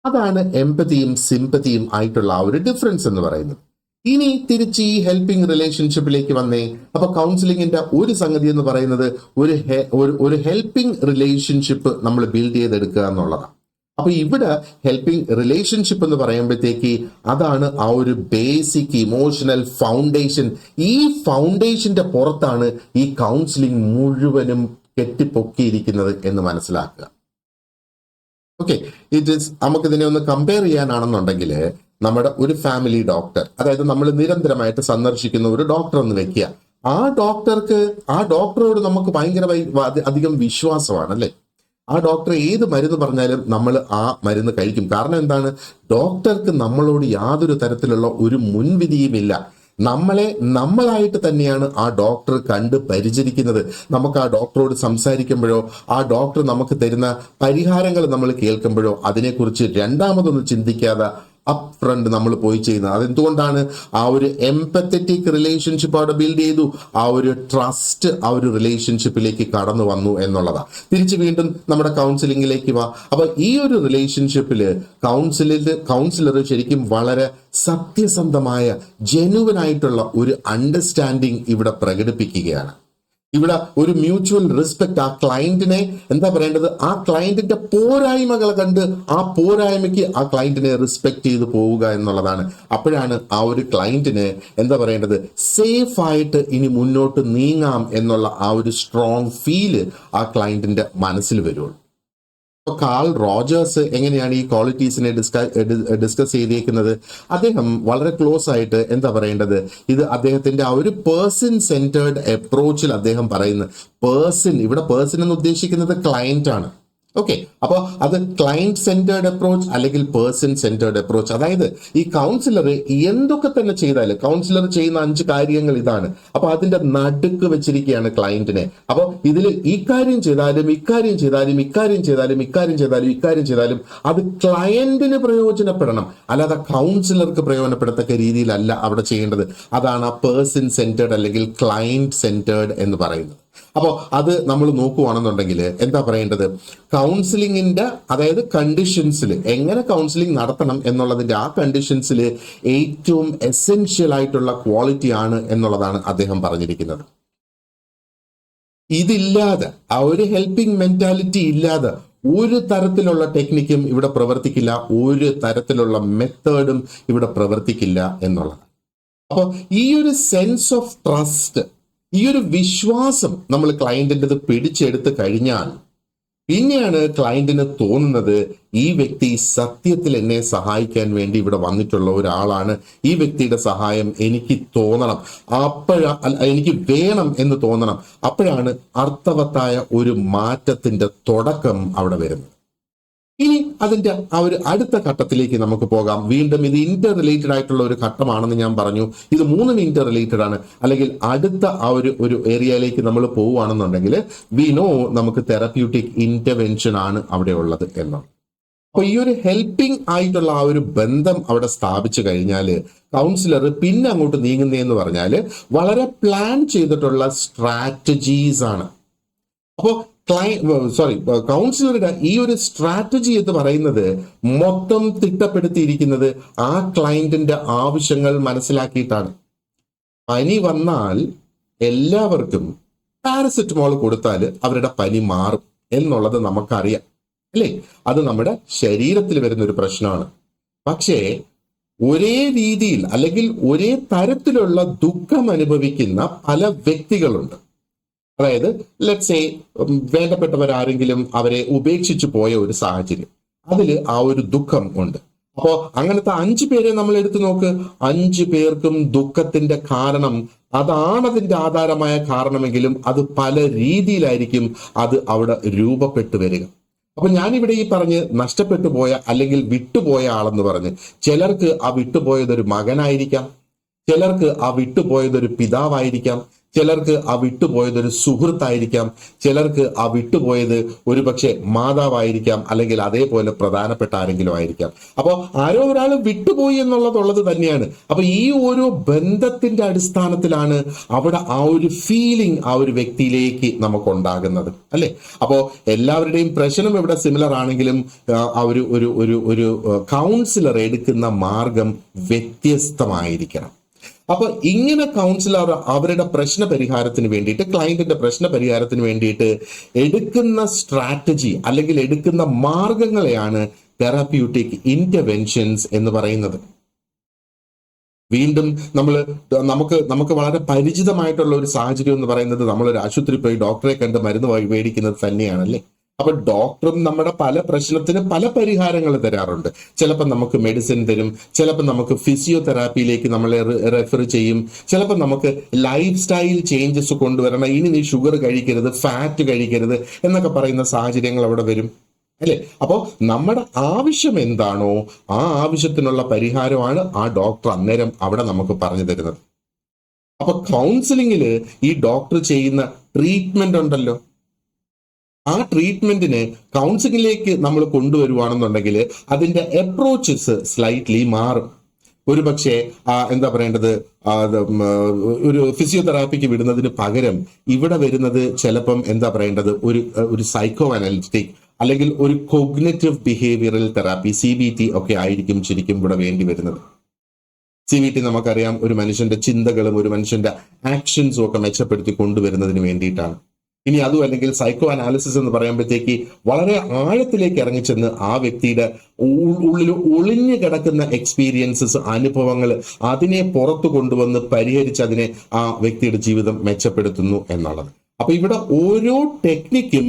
അതാണ് എംപതിയും സിമ്പതിയും ആയിട്ടുള്ള ആ ഒരു ഡിഫറൻസ് എന്ന് പറയുന്നത്. ഇനി തിരിച്ച് ഈ ഹെൽപ്പിംഗ് റിലേഷൻഷിപ്പിലേക്ക് വന്നേ. അപ്പൊ കൗൺസിലിംഗിന്റെ ഒരു സംഗതി എന്ന് പറയുന്നത് ഒരു ഹെൽപ്പിംഗ് റിലേഷൻഷിപ്പ് നമ്മൾ ബിൽഡ് ചെയ്തെടുക്കുക എന്നുള്ളതാണ്. അപ്പൊ ഇവിടെ ഹെൽപ്പിംഗ് റിലേഷൻഷിപ്പ് എന്ന് പറയുമ്പോഴത്തേക്ക് അതാണ് ആ ഒരു ബേസിക് ഇമോഷണൽ ഫൗണ്ടേഷൻ. ഈ ഫൗണ്ടേഷന്റെ പുറത്താണ് ഈ കൗൺസിലിംഗ് മുഴുവനും കെട്ടിപ്പൊക്കിയിരിക്കുന്നത് എന്ന് മനസ്സിലാക്കുക. ഓക്കെ, നമുക്കിതിനെ ഒന്ന് കമ്പയർ ചെയ്യാനാണെന്നുണ്ടെങ്കിൽ നമ്മുടെ ഒരു ഫാമിലി ഡോക്ടർ, അതായത് നമ്മൾ നിരന്തരമായിട്ട് സന്ദർശിക്കുന്ന ഒരു ഡോക്ടർ എന്ന് വെക്കുക. ആ ഡോക്ടറോട് നമുക്ക് ഭയങ്കരമായി അധികം വിശ്വാസമാണ് അല്ലെ. ആ ഡോക്ടർ ഏത് മരുന്ന് പറഞ്ഞാലും നമ്മൾ ആ മരുന്ന് കഴിക്കും. കാരണം എന്താണ്, ഡോക്ടർക്ക് നമ്മളോട് യാതൊരു തരത്തിലുള്ള ഒരു മുൻവിധിയുമില്ല. നമ്മളായിട്ട് തന്നെയാണ് ആ ഡോക്ടർ കണ്ട് പരിചരിക്കുന്നത്. നമുക്ക് ആ ഡോക്ടറോട് സംസാരിക്കുമ്പോഴോ ആ ഡോക്ടർ നമുക്ക് തരുന്ന പരിഹാരങ്ങൾ നമ്മൾ കേൾക്കുമ്പോഴോ അതിനെക്കുറിച്ച് രണ്ടാമതൊന്നും ചിന്തിക്കാതെ അപ്പ് ഫ്രണ്ട് നമ്മൾ പോയി ചെയ്യുന്നത്. അതെന്തുകൊണ്ടാണ്? ആ ഒരു എംപത്തറ്റിക് റിലേഷൻഷിപ്പ് അവിടെ ബിൽഡ് ചെയ്തു, ആ ഒരു ട്രസ്റ്റ് ആ ഒരു റിലേഷൻഷിപ്പിലേക്ക് കടന്നു വന്നു തിരിച്ച് വീണ്ടും നമ്മുടെ കൗൺസിലിംഗിലേക്ക് വാ. അപ്പൊ ഈ ഒരു റിലേഷൻഷിപ്പില് കൗൺസിലർ ശരിക്കും വളരെ സത്യസന്ധമായ ജെനുവനായിട്ടുള്ള ഒരു അണ്ടർസ്റ്റാൻഡിങ് ഇവിടെ പ്രകടിപ്പിക്കുകയാണ്. ഇവിടെ ഒരു മ്യൂച്വൽ റെസ്പെക്ട്, ആ ക്ലയന്റിനെ എന്താ പറയേണ്ടത്, ആ ക്ലയന്റിന്റെ പോരായ്മകൾ കണ്ട് ആ പോരായ്മയ്ക്ക് ആ ക്ലയന്റിനെ റെസ്പെക്ട് ചെയ്ത് പോവുക എന്നുള്ളതാണ്. അപ്പോഴാണ് ആ ഒരു ക്ലയന്റിന് എന്താ പറയേണ്ടത്, സേഫ് ആയിട്ട് ഇനി മുന്നോട്ട് നീങ്ങാം എന്നുള്ള ആ ഒരു സ്ട്രോങ് ഫീല് ആ ക്ലയന്റിന്റെ മനസ്സിൽ വരുള്ളൂ. കാൾ റോജേഴ്സ് എങ്ങനെയാണ് ഈ ക്വാളിറ്റീസിനെ ഡിസ്കസ് ചെയ്തേക്കുന്നത്? അദ്ദേഹം വളരെ ക്ലോസ് ആയിട്ട് എന്താ പറയേണ്ടത്, ഇത് അദ്ദേഹത്തിന്റെ ആ ഒരു പേഴ്സൺ സെന്റേർഡ് അപ്രോച്ചിൽ അദ്ദേഹം പറയുന്നത്, ഇവിടെ പേഴ്സൺ എന്ന് ഉദ്ദേശിക്കുന്നത് ക്ലയന്റ് ആണ്. ഓക്കെ, അപ്പോൾ അത് ക്ലയന്റ് സെന്റേർഡ് അപ്രോച്ച് അല്ലെങ്കിൽ പേഴ്സൺ സെന്റേർഡ് അപ്രോച്ച്. അതായത് ഈ കൗൺസിലർ എന്തൊക്കെ തന്നെ ചെയ്താലും കൗൺസിലർ ചെയ്യുന്ന 5 കാര്യങ്ങൾ ഇതാണ്. അപ്പൊ അതിന്റെ നടുക്ക് വെച്ചിരിക്കുകയാണ് ക്ലയന്റിനെ. അപ്പൊ ഇതിൽ ഇക്കാര്യം ചെയ്താലും ഇക്കാര്യം ചെയ്താലും ഇക്കാര്യം ചെയ്താലും ഇക്കാര്യം ചെയ്താലും ഇക്കാര്യം ചെയ്താലും അത് ക്ലയന്റിന് പ്രയോജനപ്പെടണം, അല്ലാതെ കൗൺസിലർക്ക് പ്രയോജനപ്പെടത്തക്ക രീതിയിലല്ല അവിടെ ചെയ്യേണ്ടത്. അതാണ് ആ പേഴ്സൺ സെന്റേർഡ് അല്ലെങ്കിൽ ക്ലയന്റ് സെന്റേർഡ് എന്ന് പറയുന്നത്. അപ്പോൾ അത് നമ്മൾ നോക്കുവാണെന്നുണ്ടെങ്കിൽ എന്താ പറയേണ്ടത്, കൗൺസിലിങ്ങിന്റെ അതായത് കണ്ടീഷൻസിൽ എങ്ങനെ കൗൺസിലിംഗ് നടത്തണം എന്നുള്ളതിന്റെ ആ കണ്ടീഷൻസിൽ ഏറ്റവും എസെൻഷ്യൽ ആയിട്ടുള്ള ക്വാളിറ്റി ആണ് എന്നുള്ളതാണ് അദ്ദേഹം പറഞ്ഞിരിക്കുന്നത്. ഇതില്ലാതെ ആ ഒരു ഹെൽപ്പിംഗ് മെന്റാലിറ്റി ഇല്ലാതെ ഒരു തരത്തിലുള്ള ടെക്നിക്കും ഇവിടെ പ്രവർത്തിക്കില്ല, ഒരു തരത്തിലുള്ള മെത്തേഡും ഇവിടെ പ്രവർത്തിക്കില്ല എന്നുള്ളത്. അപ്പോൾ ഈ ഒരു സെൻസ് ഓഫ് ട്രസ്റ്റ്, ഈ ഒരു വിശ്വാസം നമ്മൾ ക്ലയന്റിൻ്റെത് പിടിച്ചെടുത്ത് കഴിഞ്ഞാൽ പിന്നെയാണ് ക്ലയന്റിന് തോന്നുന്നത് ഈ വ്യക്തി സത്യത്തിൽ എന്നെ സഹായിക്കാൻ വേണ്ടി ഇവിടെ വന്നിട്ടുള്ള ഒരാളാണ്, ഈ വ്യക്തിയുടെ സഹായം എനിക്ക് തോന്നണം, എനിക്ക് വേണം എന്ന് തോന്നണം. അപ്പോഴാണ് അർത്ഥവത്തായ ഒരു മാറ്റത്തിന്റെ തുടക്കം അവിടെ വരുന്നത്. ഇനി അതിന്റെ ആ ഒരു അടുത്ത ഘട്ടത്തിലേക്ക് നമുക്ക് പോകാം. വീണ്ടും ഇത് ഇന്റർ റിലേറ്റഡ് ആയിട്ടുള്ള ഒരു ഘട്ടമാണെന്ന് ഞാൻ പറഞ്ഞു. ഇത് മൂന്നും ഇന്റർ റിലേറ്റഡ് ആണ്. അല്ലെങ്കിൽ അടുത്ത ആ ഒരു ഏരിയയിലേക്ക് നമ്മൾ പോവുകയാണെന്നുണ്ടെങ്കിൽ വി നോ നമുക്ക് തെറപ്യൂട്ടിക് ഇന്റർവെൻഷൻ ആണ് അവിടെ ഉള്ളത് എന്നാണ്. അപ്പൊ ഈ ഒരു ഹെൽപ്പിംഗ് ആയിട്ടുള്ള ആ ഒരു ബന്ധം അവിടെ സ്ഥാപിച്ചു കഴിഞ്ഞാൽ കൗൺസിലർ പിന്നെ അങ്ങോട്ട് നീങ്ങുന്നതെന്ന് പറഞ്ഞാൽ വളരെ പ്ലാൻ ചെയ്തിട്ടുള്ള സ്ട്രാറ്റജീസ് ആണ്. അപ്പോൾ കൗൺസിലറുടെ ഈ ഒരു സ്ട്രാറ്റജി എന്ന് പറയുന്നത് മൊത്തം തിട്ടപ്പെടുത്തിയിരിക്കുന്നത് ആ ക്ലയന്റിന്റെ ആവശ്യങ്ങൾ മനസ്സിലാക്കിയിട്ടാണ്. പനി വന്നാൽ എല്ലാവർക്കും പാരസെറ്റമോൾ കൊടുത്താൽ അവരുടെ പനി മാറും എന്നുള്ളത് നമുക്കറിയാം, അല്ലേ? അത് നമ്മുടെ ശരീരത്തിൽ വരുന്ന ഒരു പ്രശ്നമാണ്. പക്ഷേ ഒരേ രീതിയിൽ അല്ലെങ്കിൽ ഒരേ തരത്തിലുള്ള ദുഃഖം അനുഭവിക്കുന്ന പല വ്യക്തികളുണ്ട്. അതായത് ലെറ്റ്സ് സേ വേണ്ടപ്പെട്ടവരാരെങ്കിലും അവരെ ഉപേക്ഷിച്ചു പോയ ഒരു സാഹചര്യം, അതിൽ ആ ഒരു ദുഃഖം ഉണ്ട്. അപ്പോ അങ്ങനത്തെ 5 പേരെ നമ്മൾ എടുത്തു നോക്ക്. 5 പേർക്കും ദുഃഖത്തിന്റെ കാരണം അതാണ് അതിന്റെ ആധാരമായ കാരണമെങ്കിലും അത് പല രീതിയിലായിരിക്കും അത് അവിടെ രൂപപ്പെട്ടു വരിക. അപ്പൊ ഞാനിവിടെ ഈ പറഞ്ഞ് നഷ്ടപ്പെട്ടു പോയ അല്ലെങ്കിൽ വിട്ടുപോയ ആളെന്ന് പറഞ്ഞ് ചിലർക്ക് ആ വിട്ടുപോയതൊരു മകനായിരിക്കാം, ചിലർക്ക് ആ വിട്ടുപോയതൊരു പിതാവായിരിക്കാം, ചിലർക്ക് ആ വിട്ടുപോയതൊരു സുഹൃത്തായിരിക്കാം, ചിലർക്ക് ആ വിട്ടുപോയത് ഒരു പക്ഷെ മാതാവായിരിക്കാം, അല്ലെങ്കിൽ അതേപോലെ പ്രധാനപ്പെട്ട ആരെങ്കിലും ആയിരിക്കാം. അപ്പോൾ ആരോ ഒരാൾ വിട്ടുപോയി എന്നുള്ളത് തന്നെയാണ്. അപ്പൊ ഈ ഓരോ ബന്ധത്തിന്റെ അടിസ്ഥാനത്തിലാണ് അവിടെ ആ ഒരു ഫീലിംഗ് ആ ഒരു വ്യക്തിയിലേക്ക് നമുക്ക് ഉണ്ടാകുന്നത്, അല്ലെ? അപ്പോ എല്ലാവരുടെയും പ്രശ്നം ഇവിടെ സിമിലർ ആണെങ്കിലും ആ ഒരു കൗൺസിലർ എടുക്കുന്ന മാർഗം വ്യത്യസ്തമായിരിക്കണം. അപ്പൊ ഇങ്ങനെ കൗൺസിലർ അവരുടെ പ്രശ്ന പരിഹാരത്തിന് വേണ്ടിയിട്ട്, ക്ലയന്റിന്റെ പ്രശ്ന പരിഹാരത്തിന് വേണ്ടിയിട്ട് എടുക്കുന്ന സ്ട്രാറ്റജി അല്ലെങ്കിൽ എടുക്കുന്ന മാർഗങ്ങളെയാണ് തെറാപ്യൂട്ടിക് ഇന്റർവെൻഷൻസ് എന്ന് പറയുന്നത്. വീണ്ടും നമുക്ക് വളരെ പരിചിതമായിട്ടുള്ള ഒരു സാഹചര്യം എന്ന് പറയുന്നത് നമ്മളൊരു ആശുപത്രി പോയി ഡോക്ടറെ കണ്ട് മരുന്ന് മേടിക്കുന്നത് തന്നെയാണല്ലേ. അപ്പൊ ഡോക്ടറും നമ്മുടെ പല പ്രശ്നത്തിന് പല പരിഹാരങ്ങൾ തരാറുണ്ട്. ചിലപ്പോൾ നമുക്ക് മെഡിസിൻ തരും, ചിലപ്പോൾ നമുക്ക് ഫിസിയോതെറാപ്പിയിലേക്ക് നമ്മളെ റെഫർ ചെയ്യും, ചിലപ്പോൾ നമുക്ക് ലൈഫ് സ്റ്റൈൽ ചേഞ്ചസ് കൊണ്ടുവരണം, ഇനി നീ ഷുഗർ കഴിക്കരുത്, ഫാറ്റ് കഴിക്കരുത് എന്നൊക്കെ പറയുന്ന സാഹചര്യങ്ങൾ അവിടെ വരും, അല്ലെ? അപ്പോൾ നമ്മുടെ ആവശ്യം എന്താണോ ആ ആവശ്യത്തിനുള്ള പരിഹാരമാണ് ആ ഡോക്ടർ അന്നേരം അവിടെ നമുക്ക് പറഞ്ഞു തരുന്നത്. അപ്പൊ കൗൺസിലിങ്ങില് ഈ ഡോക്ടർ ചെയ്യുന്ന ട്രീറ്റ്മെന്റ് ഉണ്ടല്ലോ, ആ ട്രീറ്റ്മെന്റിന് കൗൺസിലിംഗിലേക്ക് നമ്മൾ കൊണ്ടുവരുവാണെന്നുണ്ടെങ്കിൽ അതിന്റെ അപ്രോച്ചസ് സ്ലൈറ്റ്ലി മാറും. ഒരു പക്ഷേ എന്താ പറയേണ്ടത്, ഒരു ഫിസിയോതെറാപ്പിക്ക് വിടുന്നതിന് പകരം ഇവിടെ വരുന്നത് ചിലപ്പം എന്താ പറയേണ്ടത് ഒരു സൈക്കോ അനലിറ്റിക് അല്ലെങ്കിൽ ഒരു കോഗ്നിറ്റീവ് ബിഹേവിയറൽ തെറാപ്പി CBT ഒക്കെ ആയിരിക്കും ശരിക്കും ഇവിടെ വേണ്ടി വരുന്നത്. CBT നമുക്കറിയാം ഒരു മനുഷ്യന്റെ ചിന്തകളും ഒരു മനുഷ്യന്റെ ആക്ഷൻസും ഒക്കെ മെച്ചപ്പെടുത്തി കൊണ്ടുവരുന്നതിന് വേണ്ടിയിട്ടാണ്. ഇനി അതും അല്ലെങ്കിൽ സൈക്കോ അനാലിസിസ് എന്ന് പറയുമ്പോഴത്തേക്ക് വളരെ ആഴത്തിലേക്ക് ഇറങ്ങിച്ചെന്ന് ആ വ്യക്തിയുടെ ഉള്ളിൽ ഒളിഞ്ഞു കിടക്കുന്ന എക്സ്പീരിയൻസസ്, അനുഭവങ്ങൾ, അതിനെ പുറത്തു കൊണ്ടുവന്ന് പരിഹരിച്ച് അതിനെ ആ വ്യക്തിയുടെ ജീവിതം മെച്ചപ്പെടുത്തുന്നു എന്നുള്ളത്. അപ്പൊ ഇവിടെ ഓരോ ടെക്നിക്കും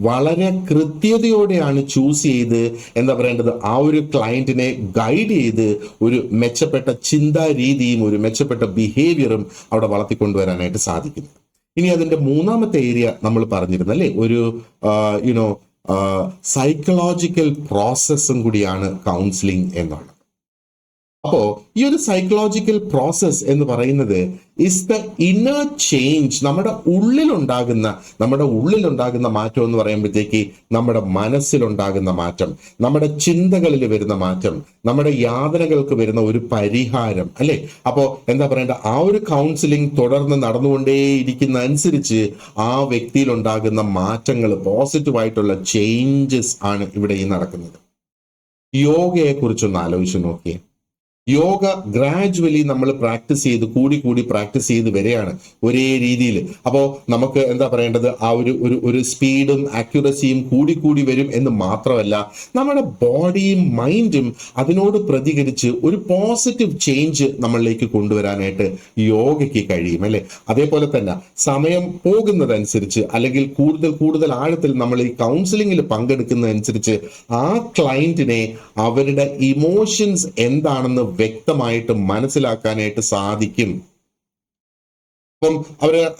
വളരെ കൃത്യതയോടെയാണ് ചൂസ് ചെയ്ത് എന്താ പറയേണ്ടത് ആ ഒരു ക്ലയന്റിനെ ഗൈഡ് ചെയ്ത് ഒരു മെച്ചപ്പെട്ട ചിന്താ രീതിയും ഒരു മെച്ചപ്പെട്ട ബിഹേവിയറും അവിടെ വളർത്തിക്കൊണ്ടുവരാനായിട്ട് സാധിക്കുന്നു. ഇനി അതിന്റെ മൂന്നാമത്തെ ഏരിയ നമ്മൾ പറഞ്ഞിരുന്നല്ലേ, ഒരു സൈക്കോളജിക്കൽ പ്രോസസ്സും കൂടിയാണ് കൗൺസിലിംഗ് എന്നുള്ളത്. അപ്പോ ഈ ഒരു സൈക്കോളജിക്കൽ പ്രോസസ് എന്ന് പറയുന്നത് ഇസ് ദ ഇന്നർ ചേഞ്ച്. നമ്മുടെ ഉള്ളിലുണ്ടാകുന്ന മാറ്റം എന്ന് പറയുമ്പോഴത്തേക്ക് നമ്മുടെ മനസ്സിലുണ്ടാകുന്ന മാറ്റം, നമ്മുടെ ചിന്തകളിൽ വരുന്ന മാറ്റം, നമ്മുടെ യാതനകൾക്ക് വരുന്ന ഒരു പരിഹാരം, അല്ലെ? അപ്പോ എന്താ പറയേണ്ട, ആ ഒരു കൗൺസിലിംഗ് തുടർന്ന് നടന്നുകൊണ്ടേയിരിക്കുന്ന അനുസരിച്ച് ആ വ്യക്തിയിൽ ഉണ്ടാകുന്ന മാറ്റങ്ങൾ, പോസിറ്റീവായിട്ടുള്ള ചേഞ്ചസ് ആണ് ഇവിടെ ഈ നടക്കുന്നത്. യോഗയെ കുറിച്ചൊന്ന് ആലോചിച്ച് നോക്കിയേ. യോഗ ഗ്രാജുവലി നമ്മൾ പ്രാക്ടീസ് ചെയ്ത് കൂടി പ്രാക്ടീസ് ചെയ്ത് വരികയാണ് ഒരേ രീതിയിൽ. അപ്പോൾ നമുക്ക് എന്താ പറയേണ്ടത്, ആ ഒരു സ്പീഡും ആക്യുറസിയും കൂടി വരും എന്ന് മാത്രമല്ല, നമ്മുടെ ബോഡിയും മൈൻഡും അതിനോട് പ്രതികരിച്ച് ഒരു പോസിറ്റീവ് ചേഞ്ച് നമ്മളിലേക്ക് കൊണ്ടുവരാനായിട്ട് യോഗയ്ക്ക് കഴിയും, അല്ലെ? അതേപോലെ തന്നെ സമയം പോകുന്നതനുസരിച്ച് അല്ലെങ്കിൽ കൂടുതൽ ആഴത്തിൽ നമ്മൾ ഈ കൗൺസിലിംഗിൽ പങ്കെടുക്കുന്നതനുസരിച്ച് ആ ക്ലയന്റിനെ അവരുടെ ഇമോഷൻസ് എന്താണെന്ന് വ്യക്തമായിട്ട് മനസ്സിലാക്കാനായിട്ട് സാധിക്കും. അപ്പം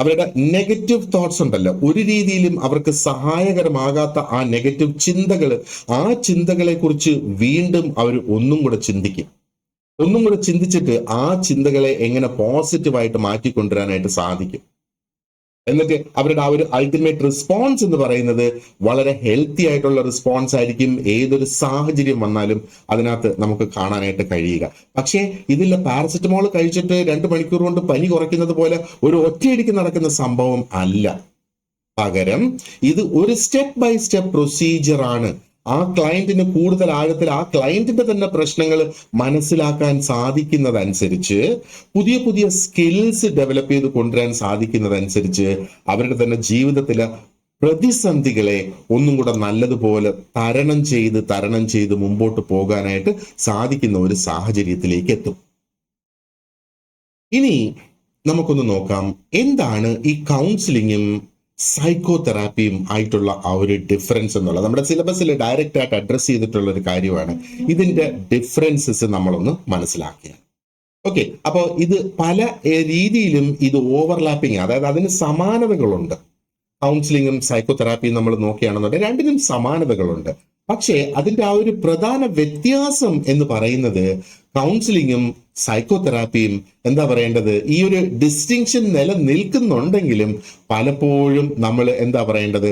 അവരുടെ നെഗറ്റീവ് തോട്ട്സ് ഉണ്ടല്ലോ, ഒരു രീതിയിലും അവർക്ക് സഹായകരമാകാത്ത ആ നെഗറ്റീവ് ചിന്തകൾ, ആ ചിന്തകളെ കുറിച്ച് വീണ്ടും അവർ ഒന്നും കൂടെ ചിന്തിച്ചിട്ട് ആ ചിന്തകളെ എങ്ങനെ പോസിറ്റീവായിട്ട് മാറ്റിക്കൊണ്ടുവരാനായിട്ട് സാധിക്കും. എന്നിട്ട് അവരുടെ ആ ഒരു അൾട്ടിമേറ്റ് റെസ്പോൺസ് എന്ന് പറയുന്നത് വളരെ ഹെൽത്തി ആയിട്ടുള്ള റെസ്പോൺസ് ആയിരിക്കും. ഏതൊരു സാഹചര്യം വന്നാലും അതിനകത്ത് നമുക്ക് കാണാനായിട്ട് കഴിയുക. പക്ഷേ ഇതിൽ പാരസെറ്റമോൾ കഴിച്ചിട്ട് 2 മണിക്കൂർ കൊണ്ട് പനി കുറയ്ക്കുന്നത് പോലെ ഒരു ഒറ്റയടിക്ക് നടക്കുന്ന സംഭവം അല്ല. പകരം ഇത് ഒരു സ്റ്റെപ്പ് ബൈ സ്റ്റെപ്പ് പ്രൊസീജിയർ ആണ്. ആ ക്ലയന്റിന് കൂടുതൽ ആഴത്തിൽ ആ ക്ലയന്റിന്റെ തന്നെ പ്രശ്നങ്ങൾ മനസ്സിലാക്കാൻ സാധിക്കുന്നതനുസരിച്ച്, പുതിയ സ്കിൽസ് ഡെവലപ്പ് ചെയ്ത് കൊണ്ടുവരാൻ സാധിക്കുന്നതനുസരിച്ച് അവരുടെ തന്നെ ജീവിതത്തിലെ പ്രതിസന്ധികളെ ഒന്നും കൂടെ നല്ലതുപോലെ തരണം ചെയ്ത് മുമ്പോട്ട് പോകാനായിട്ട് സാധിക്കുന്ന ഒരു സാഹചര്യത്തിലേക്ക് എത്തും. ഇനി നമുക്കൊന്ന് നോക്കാം, എന്താണ് ഈ കൗൺസിലിങ്ങും സൈക്കോ തെറാപ്പിയും ആയിട്ടുള്ള ആ ഒരു ഡിഫറൻസ് എന്നുള്ളത്. നമ്മുടെ സിലബസിൽ ഡയറക്റ്റ് ആയിട്ട് അഡ്രസ് ചെയ്തിട്ടുള്ള ഒരു കാര്യമാണ്. ഇതിന്റെ ഡിഫറൻസസ് നമ്മളൊന്ന് മനസ്സിലാക്കുക. ഓക്കെ, അപ്പോൾ ഇത് പല രീതിയിലും ഇത് ഓവർലാപ്പിംഗ്, അതായത് അതിന് സമാനതകളുണ്ട്. കൗൺസിലിങ്ങും സൈക്കോ തെറാപ്പിയും നമ്മൾ നോക്കുകയാണെന്നുണ്ടെങ്കിൽ രണ്ടിനും സമാനതകളുണ്ട്. പക്ഷേ അതിന്റെ ആ ഒരു പ്രധാന വ്യത്യാസം എന്ന് പറയുന്നത്, കൗൺസിലിങ്ങും സൈക്കോ തെറാപ്പിയും എന്താ പറയേണ്ടത്, ഈ ഒരു ഡിസ്റ്റിങ്ഷൻ നിലനിൽക്കുന്നുണ്ടെങ്കിലും പലപ്പോഴും നമ്മൾ എന്താ പറയേണ്ടത്,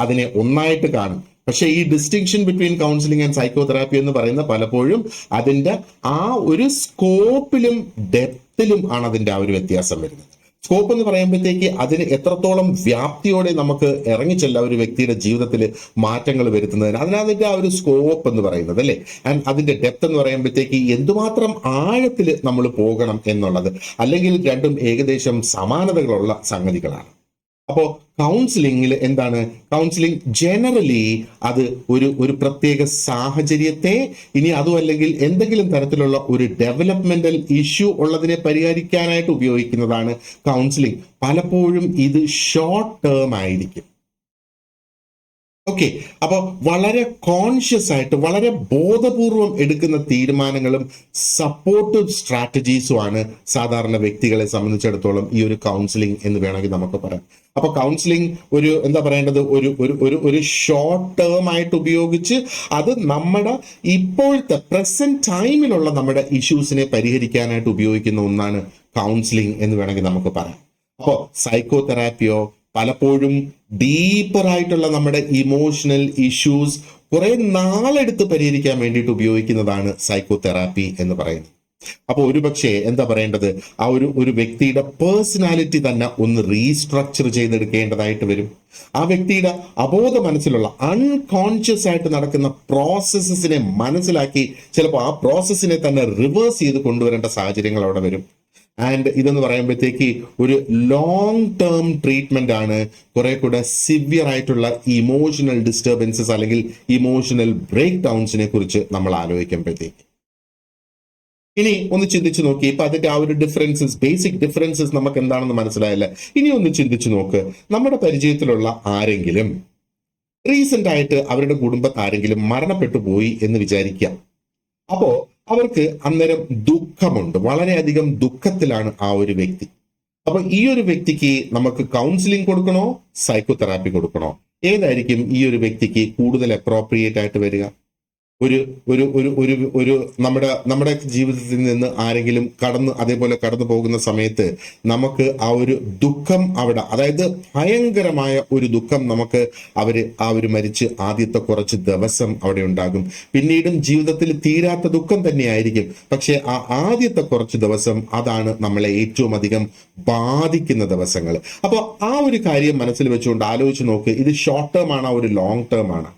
അതിനെ ഒന്നായിട്ട് കാണും. പക്ഷെ ഈ distinction between counselling and psycho therapy എന്ന് പറയുന്ന പലപ്പോഴും അതിന്റെ ആ ഒരു സ്കോപ്പിലും ഡെപ്തിലും ആണ് അതിന്റെ ആ ഒരു വ്യത്യാസം വരുന്നത്. സ്കോപ്പ് എന്ന് പറയുമ്പോഴത്തേക്ക് അതിന് എത്രത്തോളം വ്യാപ്തിയോടെ നമുക്ക് ഇറങ്ങിച്ചെല്ല ഒരു വ്യക്തിയുടെ ജീവിതത്തിൽ മാറ്റങ്ങൾ വരുത്തുന്നതിന്, അതിനകത്തിന്റെ ആ ഒരു സ്കോപ്പ് എന്ന് പറയുന്നത്, അല്ലെ? ആൻഡ് അതിന്റെ ഡെപ്ത് എന്ന് പറയുമ്പോഴത്തേക്ക് എന്തുമാത്രം ആഴത്തിൽ നമ്മൾ പോകണം എന്നുള്ളത്. അല്ലെങ്കിൽ രണ്ടും ഏകദേശം സമാനതകളുള്ള സംഗതികളാണ്. അപ്പോ കൗൺസിലിംഗിൽ എന്താണ്, കൗൺസിലിംഗ് ജനറലി അത് ഒരു പ്രത്യേക സാഹചര്യത്തെ, ഇനി അതും അല്ലെങ്കിൽ എന്തെങ്കിലും തരത്തിലുള്ള ഒരു ഡെവലപ്മെന്റൽ ഇഷ്യൂ ഉള്ളതിനെ പരിഹരിക്കാനായിട്ട് ഉപയോഗിക്കുന്നതാണ് കൗൺസിലിംഗ്. പലപ്പോഴും ഇത് ഷോർട്ട് ടേം ആയിരിക്കും. ഓക്കെ, അപ്പൊ വളരെ കോൺഷ്യസ് ആയിട്ട് വളരെ ബോധപൂർവം എടുക്കുന്ന തീരുമാനങ്ങളും സപ്പോർട്ടീവ് സ്ട്രാറ്റജീസുമാണ് സാധാരണ വ്യക്തികളെ സംബന്ധിച്ചിടത്തോളം ഈ ഒരു കൗൺസിലിംഗ് എന്ന് വേണമെങ്കിൽ നമുക്ക് പറയാം. അപ്പൊ കൗൺസിലിംഗ് ഒരു എന്താ പറയേണ്ടത്, ഒരു ഷോർട്ട് ടേം ആയിട്ട് ഉപയോഗിച്ച് അത് നമ്മുടെ ഇപ്പോഴത്തെ പ്രസന്റ് ടൈമിലുള്ള നമ്മുടെ ഇഷ്യൂസിനെ പരിഹരിക്കാനായിട്ട് ഉപയോഗിക്കുന്ന ഒന്നാണ് കൗൺസിലിംഗ് എന്ന് വേണമെങ്കിൽ നമുക്ക് പറയാം. അപ്പോ സൈക്കോ തെറാപ്പിയോ പലപ്പോഴും ഡീപ്പർ ആയിട്ടുള്ള നമ്മുടെ ഇമോഷണൽ ഇഷ്യൂസ് കുറെ നാളെടുത്ത് പരിഹരിക്കാൻ വേണ്ടിയിട്ട് ഉപയോഗിക്കുന്നതാണ് സൈക്കോ തെറാപ്പി എന്ന് പറയുന്നത്. അപ്പൊ ഒരുപക്ഷെ എന്താ പറയേണ്ടത്, ആ ഒരു വ്യക്തിയുടെ പേഴ്സണാലിറ്റി തന്നെ ഒന്ന് റീസ്ട്രക്ചർ ചെയ്തെടുക്കേണ്ടതായിട്ട് വരും. ആ വ്യക്തിയുടെ അബോധ മനസ്സിലുള്ള അൺകോൺഷ്യസ് ആയിട്ട് നടക്കുന്ന പ്രോസസ്സിനെ മനസ്സിലാക്കി ചിലപ്പോൾ ആ പ്രോസസ്സിനെ തന്നെ റിവേഴ്സ് ചെയ്ത് കൊണ്ടുവരേണ്ട സാഹചര്യങ്ങൾ അവിടെ വരും. ആൻഡ് ഇതെന്ന് പറയുമ്പോഴത്തേക്ക് ഒരു ലോങ് ടേം ട്രീറ്റ്മെന്റ് ആണ്. കുറെ കൂടെ സിവിയർ ആയിട്ടുള്ള ഇമോഷണൽ ഡിസ്റ്റർബൻസസ് അല്ലെങ്കിൽ ഇമോഷണൽ ബ്രേക്ക് ഡൗൺസിനെ കുറിച്ച് നമ്മൾ ആലോചിക്കുമ്പോഴത്തേക്ക്. ഇനി ഒന്ന് ചിന്തിച്ചു നോക്കി, ഇപ്പൊ അതിന്റെ ആ ഒരു ഡിഫറൻസസ്, ബേസിക് ഡിഫറൻസസ് നമുക്ക് എന്താണെന്ന് മനസ്സിലായല്ല. ഇനി ഒന്ന് ചിന്തിച്ചു നോക്ക്, നമ്മുടെ പരിചയത്തിലുള്ള ആരെങ്കിലും റീസെന്റ് ആയിട്ട് അവരുടെ കുടുംബത്ത് ആരെങ്കിലും മരണപ്പെട്ടു പോയി എന്ന് വിചാരിക്കാം. അപ്പോ അവർക്ക് അന്നേരം ദുഃഖമുണ്ട്, വളരെയധികം ദുഃഖത്തിലാണ് ആ ഒരു വ്യക്തി. അപ്പൊ ഈ ഒരു വ്യക്തിക്ക് നമുക്ക് കൗൺസിലിംഗ് കൊടുക്കണോ സൈക്കോ തെറാപ്പി കൊടുക്കണോ? ഏതായിരിക്കും ഈ ഒരു വ്യക്തിക്ക് കൂടുതൽ അപ്രോപ്രിയേറ്റ് ആയിട്ട് വരിക? ഒരു ഒരു ഒരു ഒരു ഒരു നമ്മുടെ ജീവിതത്തിൽ നിന്ന് ആരെങ്കിലും അതേപോലെ കടന്നു പോകുന്ന സമയത്ത് നമുക്ക് ആ ഒരു ദുഃഖം അവിടെ, അതായത് ഭയങ്കരമായ ഒരു ദുഃഖം നമുക്ക് അവർ മരിച്ച് ആദ്യത്തെ കുറച്ച് ദിവസം അവിടെ ഉണ്ടാകും. പിന്നീടും ജീവിതത്തിൽ തീരാത്ത ദുഃഖം തന്നെയായിരിക്കും. പക്ഷെ ആ ആദ്യത്തെ കുറച്ച് ദിവസം അതാണ് നമ്മളെ ഏറ്റവും അധികം ബാധിക്കുന്ന ദിവസങ്ങൾ. അപ്പോൾ ആ ഒരു കാര്യം മനസ്സിൽ വെച്ചുകൊണ്ട് ആലോചിച്ച് നോക്ക്, ഇത് ഷോർട്ട് ടേം ആണ്, ഒരു ലോങ് ടേം ആണ്.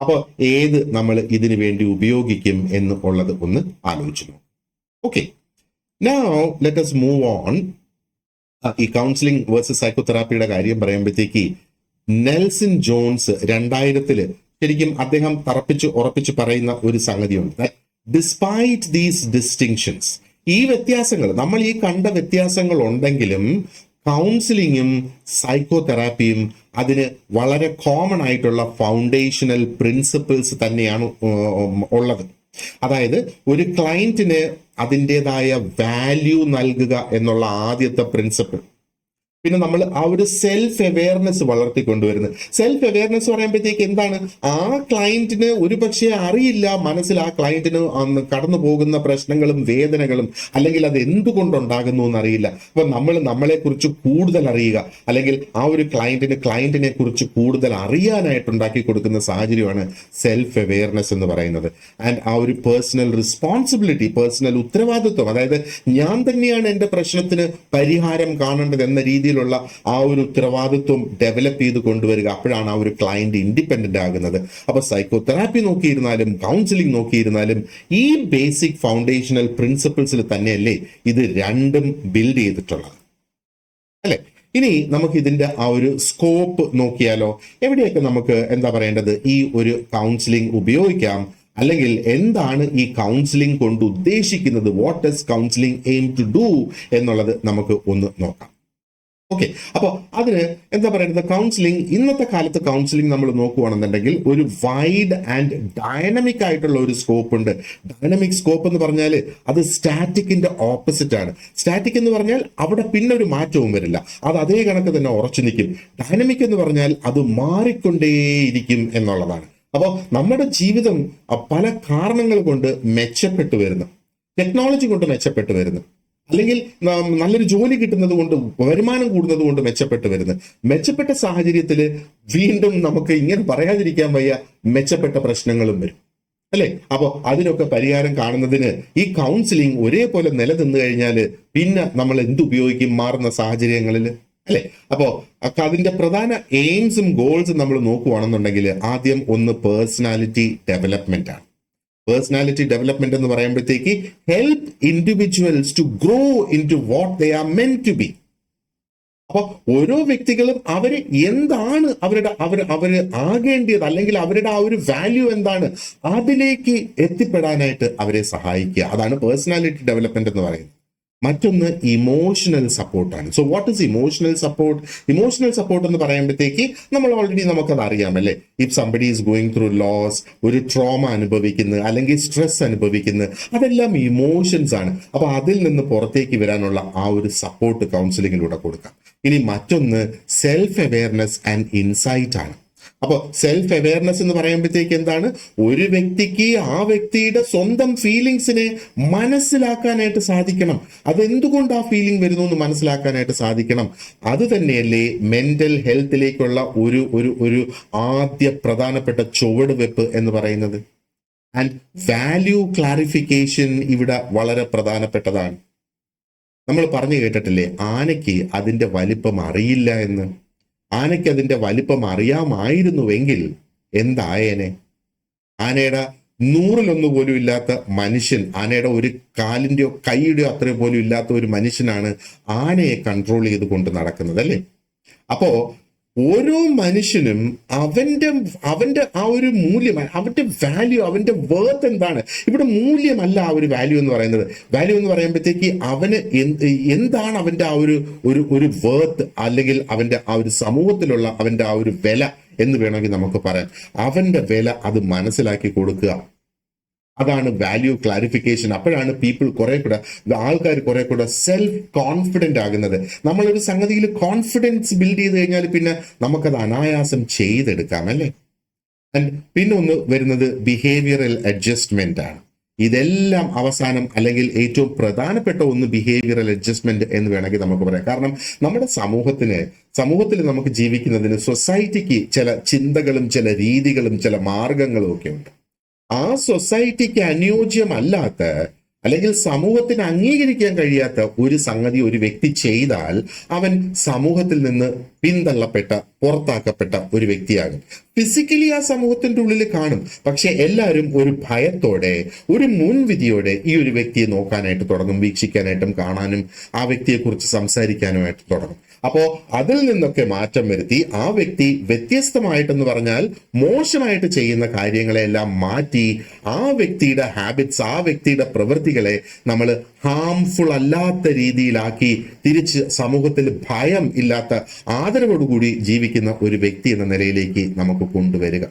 അപ്പോൾ ഏത് നമ്മൾ ഇതിനു വേണ്ടി ഉപയോഗിക്കും എന്ന് ഉള്ളത് ഒന്ന് ആലോചിച്ചു നോക്കും. Okay, now let us move on. ഈ കൗൺസിലിംഗ് വേഴ്സസ് സൈക്കോതെറാപ്പിയുടെ കാര്യം പറയുമ്പോഴത്തേക്ക് നെൽസൺ ജോൺസ് 2000 ശരിക്കും അദ്ദേഹം ഉറപ്പിച്ച് പറയുന്ന ഒരു സംഗതിയുണ്ട്. ഡിസ്പൈറ്റ് ദീസ് ഡിസ്റ്റിങ്ഷൻസ്, ഈ വ്യത്യാസങ്ങൾ, നമ്മൾ ഈ കണ്ട വ്യത്യാസങ്ങൾ ഉണ്ടെങ്കിലും കൗൺസിലിങ്ങും സൈക്കോതെറാപ്പിയും അതിന് വളരെ കോമൺ ആയിട്ടുള്ള ഫൗണ്ടേഷണൽ പ്രിൻസിപ്പിൾസ് തന്നെയാണ് ഉള്ളത്. അതായത് ഒരു ക്ലയന്റിന് അതിൻ്റെതായ വാല്യൂ നൽകുക എന്നുള്ള ആദ്യത്തെ പ്രിൻസിപ്പിൾ. പിന്നെ നമ്മൾ ആ ഒരു സെൽഫ് അവെയർനെസ് വളർത്തിക്കൊണ്ടുവരുന്നത്. സെൽഫ് അവെയർനെസ് പറയുമ്പോഴത്തേക്ക് എന്താണ്, ആ ക്ലയന്റിന് ഒരു പക്ഷേ അറിയില്ല, മനസ്സിൽ ആ ക്ലയന്റിന് കടന്നു പോകുന്ന പ്രശ്നങ്ങളും വേദനകളും അല്ലെങ്കിൽ അത് എന്തുകൊണ്ടുണ്ടാകുന്നു എന്നറിയില്ല. അപ്പൊ നമ്മൾ നമ്മളെ കുറിച്ച് കൂടുതൽ അറിയുക, അല്ലെങ്കിൽ ആ ഒരു ക്ലയന്റിനെ കുറിച്ച് കൂടുതൽ അറിയാനായിട്ട് ഉണ്ടാക്കി കൊടുക്കുന്ന സാഹചര്യമാണ് സെൽഫ് അവെയർനെസ് എന്ന് പറയുന്നത്. ആൻഡ് ആ ഒരു പേഴ്സണൽ റെസ്പോൺസിബിലിറ്റി, പേഴ്സണൽ ഉത്തരവാദിത്വം, അതായത് ഞാൻ തന്നെയാണ് എൻ്റെ പ്രശ്നത്തിന് പരിഹാരം കാണേണ്ടത് എന്ന രീതിയിലുള്ള ആ ഒരു ഉത്തരവാദിത്വം ഡെവലപ്പ് ചെയ്ത് കൊണ്ടുവരിക. അപ്പോഴാണ് ആ ഒരു ക്ലയന്റ് ഇൻഡിപെൻഡന്റ് ആകുന്നത്. അപ്പൊ സൈക്കോതെറാപ്പി നോക്കിയിരുന്നാലും കൗൺസിലിംഗ് നോക്കിയിരുന്നാലും ഈ ബേസിക് ഫൗണ്ടേഷണൽ പ്രിൻസിപ്പിൾസിൽ തന്നെയല്ലേ ഇത് രണ്ടും ബിൽഡ് ചെയ്തിട്ടുള്ളത്, അല്ലെ? ഇനി നമുക്ക് ഇതിന്റെ ആ ഒരു സ്കോപ്പ് നോക്കിയാലോ. എവിടെയൊക്കെ നമുക്ക് എന്താ പറയേണ്ടത്, ഈ ഒരു കൗൺസിലിംഗ് ഉപയോഗിക്കാം, അല്ലെങ്കിൽ എന്താണ് ഈ കൗൺസിലിംഗ് കൊണ്ട് ഉദ്ദേശിക്കുന്നത്, what does counselling aim to do എന്നുള്ളത് നമുക്ക് ഒന്ന് നോക്കാം. ഓക്കെ, അപ്പോൾ അതിന് എന്താ പറയുന്നത്, കൗൺസിലിംഗ്, ഇന്നത്തെ കാലത്ത് കൗൺസിലിംഗ് നമ്മൾ നോക്കുകയാണെന്നുണ്ടെങ്കിൽ ഒരു വൈഡ് ആൻഡ് ഡൈനമിക് ആയിട്ടുള്ള ഒരു സ്കോപ്പ് ഉണ്ട്. ഡൈനമിക് സ്കോപ്പ് എന്ന് പറഞ്ഞാൽ അത് സ്റ്റാറ്റിക്കിന്റെ ഓപ്പോസിറ്റ് ആണ്. സ്റ്റാറ്റിക് എന്ന് പറഞ്ഞാൽ അവിടെ പിന്നെ ഒരു മാറ്റവും വരില്ല, അത് അതേ കണക്ക് തന്നെ ഉറച്ചു നിൽക്കും. ഡൈനമിക് എന്ന് പറഞ്ഞാൽ അത് മാറിക്കൊണ്ടേയിരിക്കും എന്നുള്ളതാണ്. അപ്പോൾ നമ്മുടെ ജീവിതം പല കാരണങ്ങൾ കൊണ്ട് മെച്ചപ്പെട്ടു വരുന്നു, ടെക്നോളജി കൊണ്ട് മെച്ചപ്പെട്ടു വരുന്നു, അല്ലെങ്കിൽ നല്ലൊരു ജോലി കിട്ടുന്നത് കൊണ്ട്, വരുമാനം കൂടുന്നത് കൊണ്ട് മെച്ചപ്പെട്ടു വരുന്നത്. മെച്ചപ്പെട്ട സാഹചര്യത്തിൽ വീണ്ടും നമുക്ക് ഇങ്ങനെ പറയാതിരിക്കാൻ വയ്യ, മെച്ചപ്പെട്ട പ്രശ്നങ്ങളും വരും, അല്ലെ? അപ്പോൾ അതിനൊക്കെ പരിഹാരം കാണുന്നതിന് ഈ കൗൺസിലിംഗ് ഒരേപോലെ നിലനിന്ന് കഴിഞ്ഞാൽ പിന്നെ നമ്മൾ എന്തുപയോഗിക്കും മാറുന്ന സാഹചര്യങ്ങളിൽ, അല്ലെ? അപ്പോൾ അതിന്റെ പ്രധാന എയിംസും ഗോൾസും നമ്മൾ നോക്കുകയാണെന്നുണ്ടെങ്കിൽ ആദ്യം ഒന്ന് പേഴ്സണാലിറ്റി ഡെവലപ്മെന്റ് ആണ്. പേഴ്സണാലിറ്റി ഡെവലപ്മെന്റ് എന്ന് പറയുമ്പോഴത്തേക്ക് help individuals to grow into what they are meant to be. അപ്പൊ ഓരോ വ്യക്തികളും അവര് എന്താണ് അവര് ആകേണ്ടത്, അല്ലെങ്കിൽ അവരുടെ ആ ഒരു വാല്യൂ എന്താണ്, അതിലേക്ക് എത്തിപ്പെടാനായിട്ട് അവരെ സഹായിക്കുക. അതാണ് പേഴ്സണാലിറ്റി ഡെവലപ്മെന്റ് എന്ന് പറയുന്നത്. മറ്റൊന്ന് ഇമോഷണൽ സപ്പോർട്ടാണ്. So what is emotional support? Emotional support എന്ന് പറയുമ്പോഴത്തേക്ക് നമുക്കത് അറിയാമല്ലേ. If somebody is going through loss, ഒരു ട്രോമ അനുഭവിക്കുന്നത്, അല്ലെങ്കിൽ സ്ട്രെസ് അനുഭവിക്കുന്നത്, അതെല്ലാം ഇമോഷൻസ് ആണ്. അപ്പൊ അതിൽ നിന്ന് പുറത്തേക്ക് വരാനുള്ള ആ ഒരു സപ്പോർട്ട് കൗൺസിലിങ്ങിലൂടെ കൊടുക്കാം. ഇനി മറ്റൊന്ന് സെൽഫ് അവെയർനെസ് ആൻഡ് ഇൻസൈറ്റ് ആണ്. അപ്പോൾ സെൽഫ് അവെയർനെസ് എന്ന് പറയുമ്പോഴത്തേക്ക് എന്താണ്, ഒരു വ്യക്തിക്ക് ആ വ്യക്തിയുടെ സ്വന്തം ഫീലിങ്സിനെ മനസ്സിലാക്കാനായിട്ട് സാധിക്കണം. അതെന്തുകൊണ്ട് ആ ഫീലിംഗ് വരുന്നു എന്ന് മനസ്സിലാക്കാനായിട്ട് സാധിക്കണം. അത് തന്നെയല്ലേ മെന്റൽ ഹെൽത്തിലേക്കുള്ള ഒരു ആദ്യ പ്രധാനപ്പെട്ട ചുവടുവെപ്പ് എന്ന് പറയുന്നത്. ആൻഡ് വാല്യൂ ക്ലാരിഫിക്കേഷൻ ഇവിടെ വളരെ പ്രധാനപ്പെട്ടതാണ്. നമ്മൾ പറഞ്ഞു കേട്ടിട്ടില്ലേ, ആനയ്ക്ക് അതിന്റെ വലിപ്പം അറിയില്ല എന്ന്. ആനയ്ക്ക് അതിന്റെ വലിപ്പം അറിയാമായിരുന്നുവെങ്കിൽ എന്തായേനെ? ആനയുടെ 100-1 പോലും ഇല്ലാത്ത മനുഷ്യൻ, ആനയുടെ ഒരു കാലിന്റെയോ കൈയുടെയോ അത്ര പോലും ഇല്ലാത്ത ഒരു മനുഷ്യനാണ് ആനയെ കൺട്രോൾ ചെയ്ത് കൊണ്ട് നടക്കുന്നത്, അല്ലേ? അപ്പോ ഓരോ മനുഷ്യനും അവന്റെ ആ ഒരു മൂല്യം, അവന്റെ വാല്യൂ, അവന്റെ വേർത്ത് എന്താണ്? ഇവിടെ മൂല്യമല്ല ആ ഒരു വാല്യൂ എന്ന് പറയുന്നത്. വാല്യൂ എന്ന് പറയുമ്പോഴത്തേക്ക് അവന് എന്താണ് അവന്റെ ആ ഒരു വേർത്ത്, അല്ലെങ്കിൽ അവന്റെ ആ ഒരു സമൂഹത്തിലുള്ള അവന്റെ ആ ഒരു വില എന്ന് വേണമെങ്കിൽ നമുക്ക് പറയാം. അവന്റെ വില അത് മനസ്സിലാക്കി കൊടുക്കുക, അതാണ് വാല്യൂ ക്ലാരിഫിക്കേഷൻ. അപ്പോഴാണ് ആൾക്കാർ കുറെ കൂടെ സെൽഫ് കോൺഫിഡന്റ് ആകുന്നത്. നമ്മളൊരു സംഗതിയിൽ കോൺഫിഡൻസ് ബിൽഡ് ചെയ്ത് കഴിഞ്ഞാൽ പിന്നെ നമുക്കത് അനായാസം ചെയ്തെടുക്കാം, അല്ലേ? പിന്നെ ഒന്ന് വരുന്നത് ബിഹേവിയറൽ അഡ്ജസ്റ്റ്മെന്റ് ആണ്. ഇതെല്ലാം അവസാനം അല്ലെങ്കിൽ ഏറ്റവും പ്രധാനപ്പെട്ട ഒന്ന് ബിഹേവിയറൽ അഡ്ജസ്റ്റ്മെന്റ് എന്ന് വേണമെങ്കിൽ നമുക്ക് പറയാം. കാരണം നമ്മുടെ സമൂഹത്തിൽ നമുക്ക് ജീവിക്കുന്നതിന് സൊസൈറ്റിക്ക് ചില ചിന്തകളും ചില രീതികളും ചില മാർഗങ്ങളും ഒക്കെ ഉണ്ട്. ആ സൊസൈറ്റിക്ക് അനുയോജ്യമല്ലാത്ത അല്ലെങ്കിൽ സമൂഹത്തിന് അംഗീകരിക്കാൻ കഴിയാത്ത ഒരു സംഗതി ഒരു വ്യക്തി ചെയ്താൽ അവൻ സമൂഹത്തിൽ നിന്ന് പിന്തള്ളപ്പെട്ട പുറത്താക്കപ്പെട്ട ഒരു വ്യക്തിയാകും. ഫിസിക്കലി ആ സമൂഹത്തിന്റെ ഉള്ളിൽ കാണും, പക്ഷെ എല്ലാവരും ഒരു ഭയത്തോടെ ഒരു മുൻവിധിയോടെ ഈ ഒരു വ്യക്തിയെ നോക്കാനായിട്ട് തുടങ്ങും, വീക്ഷിക്കാനായിട്ടും കാണാനും ആ വ്യക്തിയെക്കുറിച്ച് സംസാരിക്കാനുമായിട്ട് തുടങ്ങും. അപ്പോ അതിൽ നിന്നൊക്കെ മാറ്റം വരുത്തി ആ വ്യക്തി വ്യത്യസ്തമായിട്ടെന്ന് പറഞ്ഞാൽ മോശമായിട്ട് ചെയ്യുന്ന കാര്യങ്ങളെല്ലാം മാറ്റി ആ വ്യക്തിയുടെ ഹാബിറ്റ്സ്, ആ വ്യക്തിയുടെ പ്രവൃത്തികളെ നമ്മൾ ഹാംഫുൾ അല്ലാത്ത രീതിയിലാക്കി തിരിച്ച് സമൂഹത്തിൽ ഭയം ഇല്ലാത്ത ആദരവോടുകൂടി ജീവിക്കുന്ന ഒരു വ്യക്തി എന്ന നിലയിലേക്ക് നമുക്ക് കൊണ്ടുവരിക.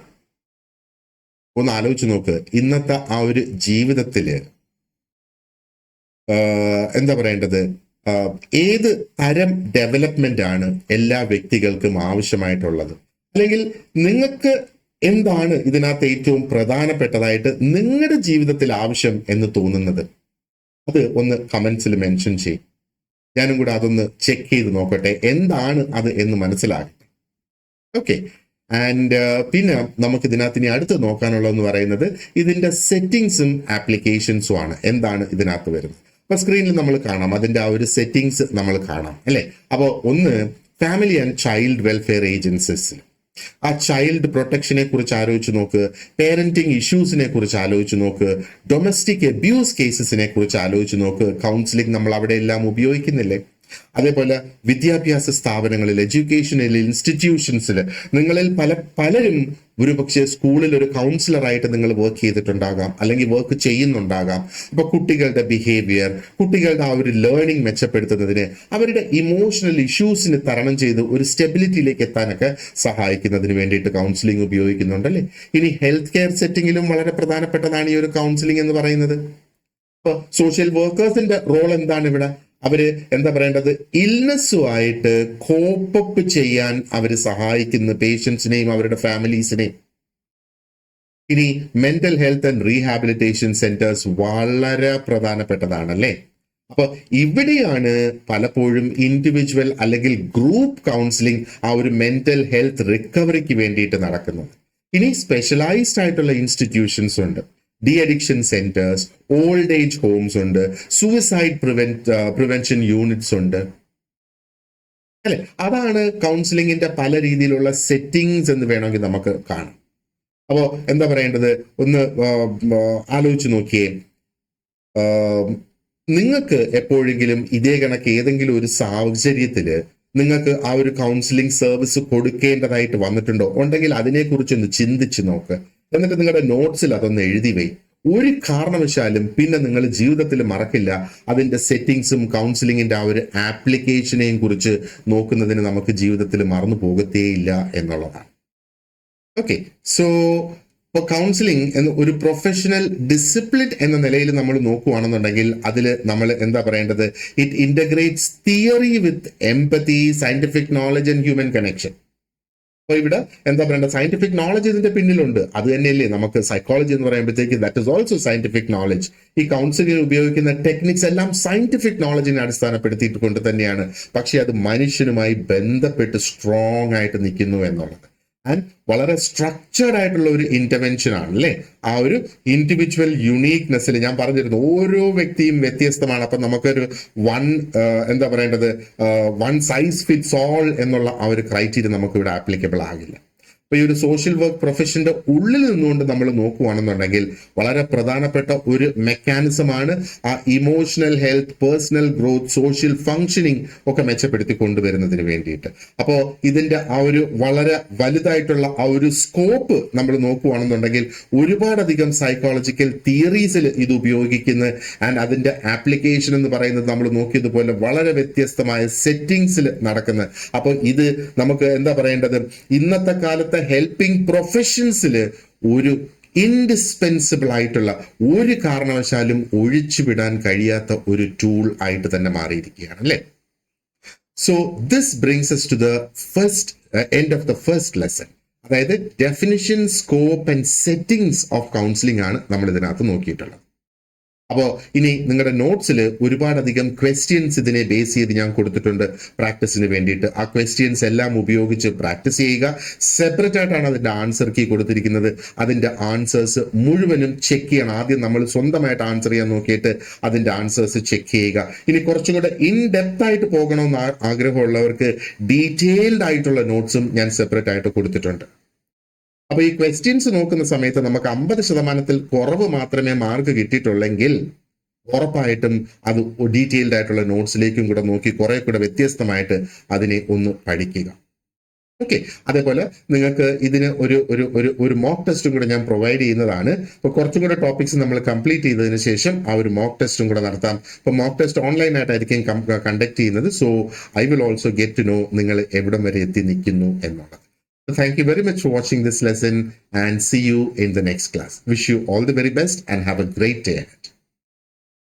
ഒന്ന് ആലോചിച്ച് നോക്ക്, ഇന്നത്തെ ആ ഒരു ജീവിതത്തില് എന്താ പറയേണ്ടത്, ഏത് തരം ഡെവലപ്മെന്റ് ആണ് എല്ലാ വ്യക്തികൾക്കും ആവശ്യമായിട്ടുള്ളത്? അല്ലെങ്കിൽ നിങ്ങൾക്ക് എന്താണ് ഇതിനകത്ത് ഏറ്റവും പ്രധാനപ്പെട്ടതായിട്ട് നിങ്ങളുടെ ജീവിതത്തിൽ ആവശ്യം എന്ന് തോന്നുന്നത്? അത് ഒന്ന് കമന്റ്സിൽ മെൻഷൻ ചെയ്യും. ഞാനും കൂടെ അതൊന്ന് ചെക്ക് ചെയ്ത് നോക്കട്ടെ എന്താണ് അത് എന്ന് മനസ്സിലാകട്ടെ. ഓക്കെ. ആൻഡ് പിന്നെ നമുക്ക് ഇതിനകത്ത് ഇനി അടുത്ത് നോക്കാനുള്ളതെന്ന് പറയുന്നത് ഇതിന്റെ സെറ്റിങ്സും ആപ്ലിക്കേഷൻസും ആണ്. എന്താണ് ഇതിനകത്ത് വരുന്നത്? അപ്പൊ സ്ക്രീനിൽ നമ്മൾ കാണാം, അതിന്റെ ആ ഒരു സെറ്റിങ്സ് നമ്മൾ കാണാം അല്ലെ. അപ്പോൾ ഒന്ന്, ഫാമിലി ആൻഡ് ചൈൽഡ് വെൽഫെയർ ഏജൻസീസിൽ ആ ചൈൽഡ് പ്രൊട്ടക്ഷനെ കുറിച്ച് ആലോചിച്ച് നോക്ക്, പേരന്റിങ് ഇഷ്യൂസിനെ കുറിച്ച് ആലോചിച്ച് നോക്ക്, ഡൊമസ്റ്റിക് അബ്യൂസ് കേസസിനെ കുറിച്ച് ആലോചിച്ച് നോക്ക്. കൗൺസിലിംഗ് നമ്മൾ അവിടെ എല്ലാം ഉപയോഗിക്കുന്നില്ലേ? അതേപോലെ വിദ്യാഭ്യാസ സ്ഥാപനങ്ങളിൽ, എഡ്യൂക്കേഷനിൽ, ഇൻസ്റ്റിറ്റ്യൂഷൻസിൽ നിങ്ങളിൽ പലരും ഒരുപക്ഷെ സ്കൂളിൽ ഒരു കൗൺസിലറായിട്ട് നിങ്ങൾ വർക്ക് ചെയ്തിട്ടുണ്ടാകാം, അല്ലെങ്കിൽ വർക്ക് ചെയ്യുന്നുണ്ടാകാം. അപ്പൊ കുട്ടികളുടെ ബിഹേവിയർ, കുട്ടികളുടെ ആ ഒരു ലേണിംഗ് മെച്ചപ്പെടുത്തുന്നതിന്, അവരുടെ ഇമോഷണൽ ഇഷ്യൂസിന് തരണം ചെയ്ത് ഒരു സ്റ്റെബിലിറ്റിയിലേക്ക് എത്താനൊക്കെ സഹായിക്കുന്നതിന് വേണ്ടിയിട്ട് കൗൺസിലിംഗ് ഉപയോഗിക്കുന്നുണ്ടല്ലേ. ഇനി ഹെൽത്ത് കെയർ സെറ്റിങ്ങിലും വളരെ പ്രധാനപ്പെട്ടതാണ് ഈ ഒരു കൗൺസിലിംഗ് എന്ന് പറയുന്നത്. ഇപ്പൊ സോഷ്യൽ വർക്കേഴ്സിന്റെ റോൾ എന്താണ് ഇവിടെ? അവര് എന്താ പറയേണ്ടത്, ഇൽനെസ്സുമായിട്ട് കോപ്പപ്പ് ചെയ്യാൻ അവര് സഹായിക്കുന്ന പേഷ്യൻസിനെയും അവരുടെ ഫാമിലീസിനെയും. ഇനി mental health and rehabilitation centres വളരെ പ്രധാനപ്പെട്ടതാണ് അല്ലേ. അപ്പൊ ഇവിടെയാണ് പലപ്പോഴും ഇൻഡിവിജ്വൽ അല്ലെങ്കിൽ ഗ്രൂപ്പ് കൗൺസിലിംഗ് ആ ഒരു മെന്റൽ ഹെൽത്ത് റിക്കവറിക്ക് വേണ്ടിയിട്ട് നടക്കുന്നത്. ഇനി സ്പെഷ്യലൈസ്ഡ് ആയിട്ടുള്ള ഇൻസ്റ്റിറ്റ്യൂഷൻസ് ഉണ്ട്, de addiction centres, old age homes ഉണ്ട്, സൂയിസൈഡ് പ്രിവെൻഷൻ യൂണിറ്റ്സ് ഉണ്ട് അല്ലെ. അതാണ് കൗൺസിലിംഗിന്റെ പല രീതിയിലുള്ള സെറ്റിങ്സ് എന്ന് വേണമെങ്കിൽ നമുക്ക് കാണാം. അപ്പോ എന്താ പറയേണ്ടത്, ഒന്ന് ആലോചിച്ച് നോക്കിയേ, നിങ്ങൾക്ക് എപ്പോഴെങ്കിലും ഇതേ കണക്ക് ഏതെങ്കിലും ഒരു സാഹചര്യത്തില് നിങ്ങൾക്ക് ആ ഒരു കൗൺസിലിംഗ് സർവീസ് കൊടുക്കേണ്ടതായിട്ട് വന്നിട്ടുണ്ടോ? ഉണ്ടെങ്കിൽ അതിനെക്കുറിച്ചൊന്ന് ചിന്തിച്ച് നോക്ക്. എന്നിട്ട് നിങ്ങളുടെ നോട്ട്സിൽ അതൊന്ന് എഴുതി വൈ. ഒരു കാരണവശാലും പിന്നെ നിങ്ങൾ ജീവിതത്തിൽ മറക്കില്ല അതിന്റെ സെറ്റിങ്സും കൗൺസിലിംഗിന്റെ ആ ഒരു ആപ്ലിക്കേഷനെയും കുറിച്ച് നോക്കുന്നതിന് നമുക്ക് ജീവിതത്തിൽ മറന്നു പോകത്തേയില്ല എന്നുള്ളതാണ്. ഓക്കെ. സോ ഇപ്പോൾ കൗൺസിലിംഗ് എന്ന ഒരു പ്രൊഫഷണൽ ഡിസിപ്ലിൻ എന്ന നിലയിൽ നമ്മൾ നോക്കുകയാണെന്നുണ്ടെങ്കിൽ അതിൽ നമ്മൾ എന്താ പറയേണ്ടത്, it integrates theory with empathy, scientific knowledge and human connection. അപ്പൊ ഇവിടെ എന്താ പറയേണ്ടത്, സയന്റിഫിക് നോളജ് ഇതിന്റെ പിന്നിലുണ്ട്. അത് തന്നെയല്ലേ നമുക്ക് സൈക്കോളജി എന്ന് പറയുമ്പോഴത്തേക്ക് that is also scientific knowledge. ഈ കൗൺസിലിംഗ് ഉപയോഗിക്കുന്ന ടെക്നിക്സ് എല്ലാം സയന്റിഫിക് നോളജിനെ അടിസ്ഥാനപ്പെടുത്തിയിട്ട് കൊണ്ട് തന്നെയാണ്. പക്ഷെ അത് മനുഷ്യനുമായി ബന്ധപ്പെട്ട് സ്ട്രോങ് ആയിട്ട് നിൽക്കുന്നു എന്നുള്ളത്. ആൻഡ് വളരെ സ്ട്രക്ചേർഡ് ആയിട്ടുള്ള ഒരു ഇന്റർവെൻഷൻ ആണ് അല്ലേ. ആ ഒരു ഇൻഡിവിജ്വൽ യുണീക്നെസ്സിൽ ഞാൻ പറഞ്ഞിരുന്നു, ഓരോ വ്യക്തിയും വ്യത്യസ്തമാണ്. അപ്പൊ നമുക്കൊരു എന്താ പറയേണ്ടത്, വൺ സൈസ് ഫിറ്റ്സ് ഓൾ എന്നുള്ള ആ ഒരു ക്രൈറ്റീരിയ നമുക്ക് ഇവിടെ ആപ്ലിക്കബിൾ ആകില്ല. അപ്പൊ ഈ ഒരു സോഷ്യൽ വർക്ക് പ്രൊഫഷന്റെ ഉള്ളിൽ നിന്നുകൊണ്ട് നമ്മൾ നോക്കുകയാണെന്നുണ്ടെങ്കിൽ വളരെ പ്രധാനപ്പെട്ട ഒരു മെക്കാനിസമാണ് ആ emotional health, personal growth, social functioning ഒക്കെ മെച്ചപ്പെടുത്തി കൊണ്ടുവരുന്നതിന് വേണ്ടിയിട്ട്. അപ്പോൾ ഇതിന്റെ ആ ഒരു വളരെ വലുതായിട്ടുള്ള ആ ഒരു സ്കോപ്പ് നമ്മൾ നോക്കുകയാണെന്നുണ്ടെങ്കിൽ ഒരുപാടധികം സൈക്കോളജിക്കൽ തിയറീസിൽ ഇത് ഉപയോഗിക്കുന്ന ആൻഡ് അതിന്റെ ആപ്ലിക്കേഷൻ എന്ന് പറയുന്നത് നമ്മൾ നോക്കിയതുപോലെ വളരെ വ്യത്യസ്തമായ സെറ്റിങ്സിൽ നടക്കുന്ന. അപ്പോൾ ഇത് നമുക്ക് എന്താ പറയേണ്ടത്, ഇന്നത്തെ കാലത്ത് ഹെൽപ്പിംഗ് പ്രൊഫഷൻസിൽ ഒരു ഇൻഡിസ്പെൻസിബിൾ ആയിട്ടുള്ള, ഒരു കാരണവശാലും ഒഴിച്ചുവിടാൻ കഴിയാത്ത ഒരു ടൂൾ ആയിട്ട് തന്നെ മാറിയിരിക്കുകയാണ് അല്ലേ. So this brings us to the first end of the first lesson. അതായത് definition, scope and settings of counselling ആണ് നമ്മൾ ഇതിനകത്ത് നോക്കിയിട്ടുള്ളത്. അപ്പോൾ ഇനി നിങ്ങളുടെ നോട്ട്സിൽ ഒരുപാടധികം ക്വസ്റ്റ്യൻസ് ഇതിനെ ബേസ് ചെയ്ത് ഞാൻ കൊടുത്തിട്ടുണ്ട് പ്രാക്ടീസിന് വേണ്ടിയിട്ട്. ആ ക്വസ്റ്റ്യൻസ് എല്ലാം ഉപയോഗിച്ച് പ്രാക്ടീസ് ചെയ്യുക. സെപ്പറേറ്റ് ആയിട്ടാണ് അതിൻ്റെ ആൻസർ കീ കൊടുത്തിരിക്കുന്നത്. അതിൻ്റെ ആൻസേഴ്സ് മുഴുവനും ചെക്ക് ചെയ്യണം. ആദ്യം നമ്മൾ സ്വന്തമായിട്ട് ആൻസർ ചെയ്യാൻ നോക്കിയിട്ട് അതിൻ്റെ ആൻസേഴ്സ് ചെക്ക് ചെയ്യുക. ഇനി കുറച്ചും കൂടെ ഇൻ ഡെപ്ത് ആയിട്ട് പോകണമെന്ന് ആഗ്രഹമുള്ളവർക്ക് ഡീറ്റെയിൽഡ് ആയിട്ടുള്ള നോട്ട്സും ഞാൻ സെപ്പറേറ്റ് ആയിട്ട് കൊടുത്തിട്ടുണ്ട്. അപ്പൊ ഈ ക്വസ്റ്റ്യൻസ് നോക്കുന്ന സമയത്ത് നമുക്ക് 50% കുറവ് മാത്രമേ മാർക്ക് കിട്ടിയിട്ടുള്ളെങ്കിൽ ഉറപ്പായിട്ടും അത് ഡീറ്റെയിൽഡ് ആയിട്ടുള്ള നോട്ട്സിലേക്കും കൂടെ നോക്കി കുറെ കൂടെ വ്യത്യസ്തമായിട്ട് അതിനെ ഒന്ന് പഠിക്കുക. ഓക്കെ, അതേപോലെ നിങ്ങൾക്ക് ഇതിന് ഒരു മോക്ക് ടെസ്റ്റും കൂടെ ഞാൻ പ്രൊവൈഡ് ചെയ്യുന്നതാണ്. അപ്പോൾ കുറച്ചും കൂടെ ടോപ്പിക്സ് നമ്മൾ കംപ്ലീറ്റ് ചെയ്തതിന് ശേഷം ആ ഒരു മോക്ക് ടെസ്റ്റും കൂടെ നടത്താം. അപ്പോൾ മോക്ക് ടെസ്റ്റ് ഓൺലൈൻ ആയിട്ടായിരിക്കും കണ്ടക്ട് ചെയ്യുന്നത്. So I will also get to know നിങ്ങൾ എവിടം വരെ എത്തി നിൽക്കുന്നു എന്നുള്ളത്. Thank you very much for watching this lesson and see you in the next class. Wish you all the very best and have a great day ahead.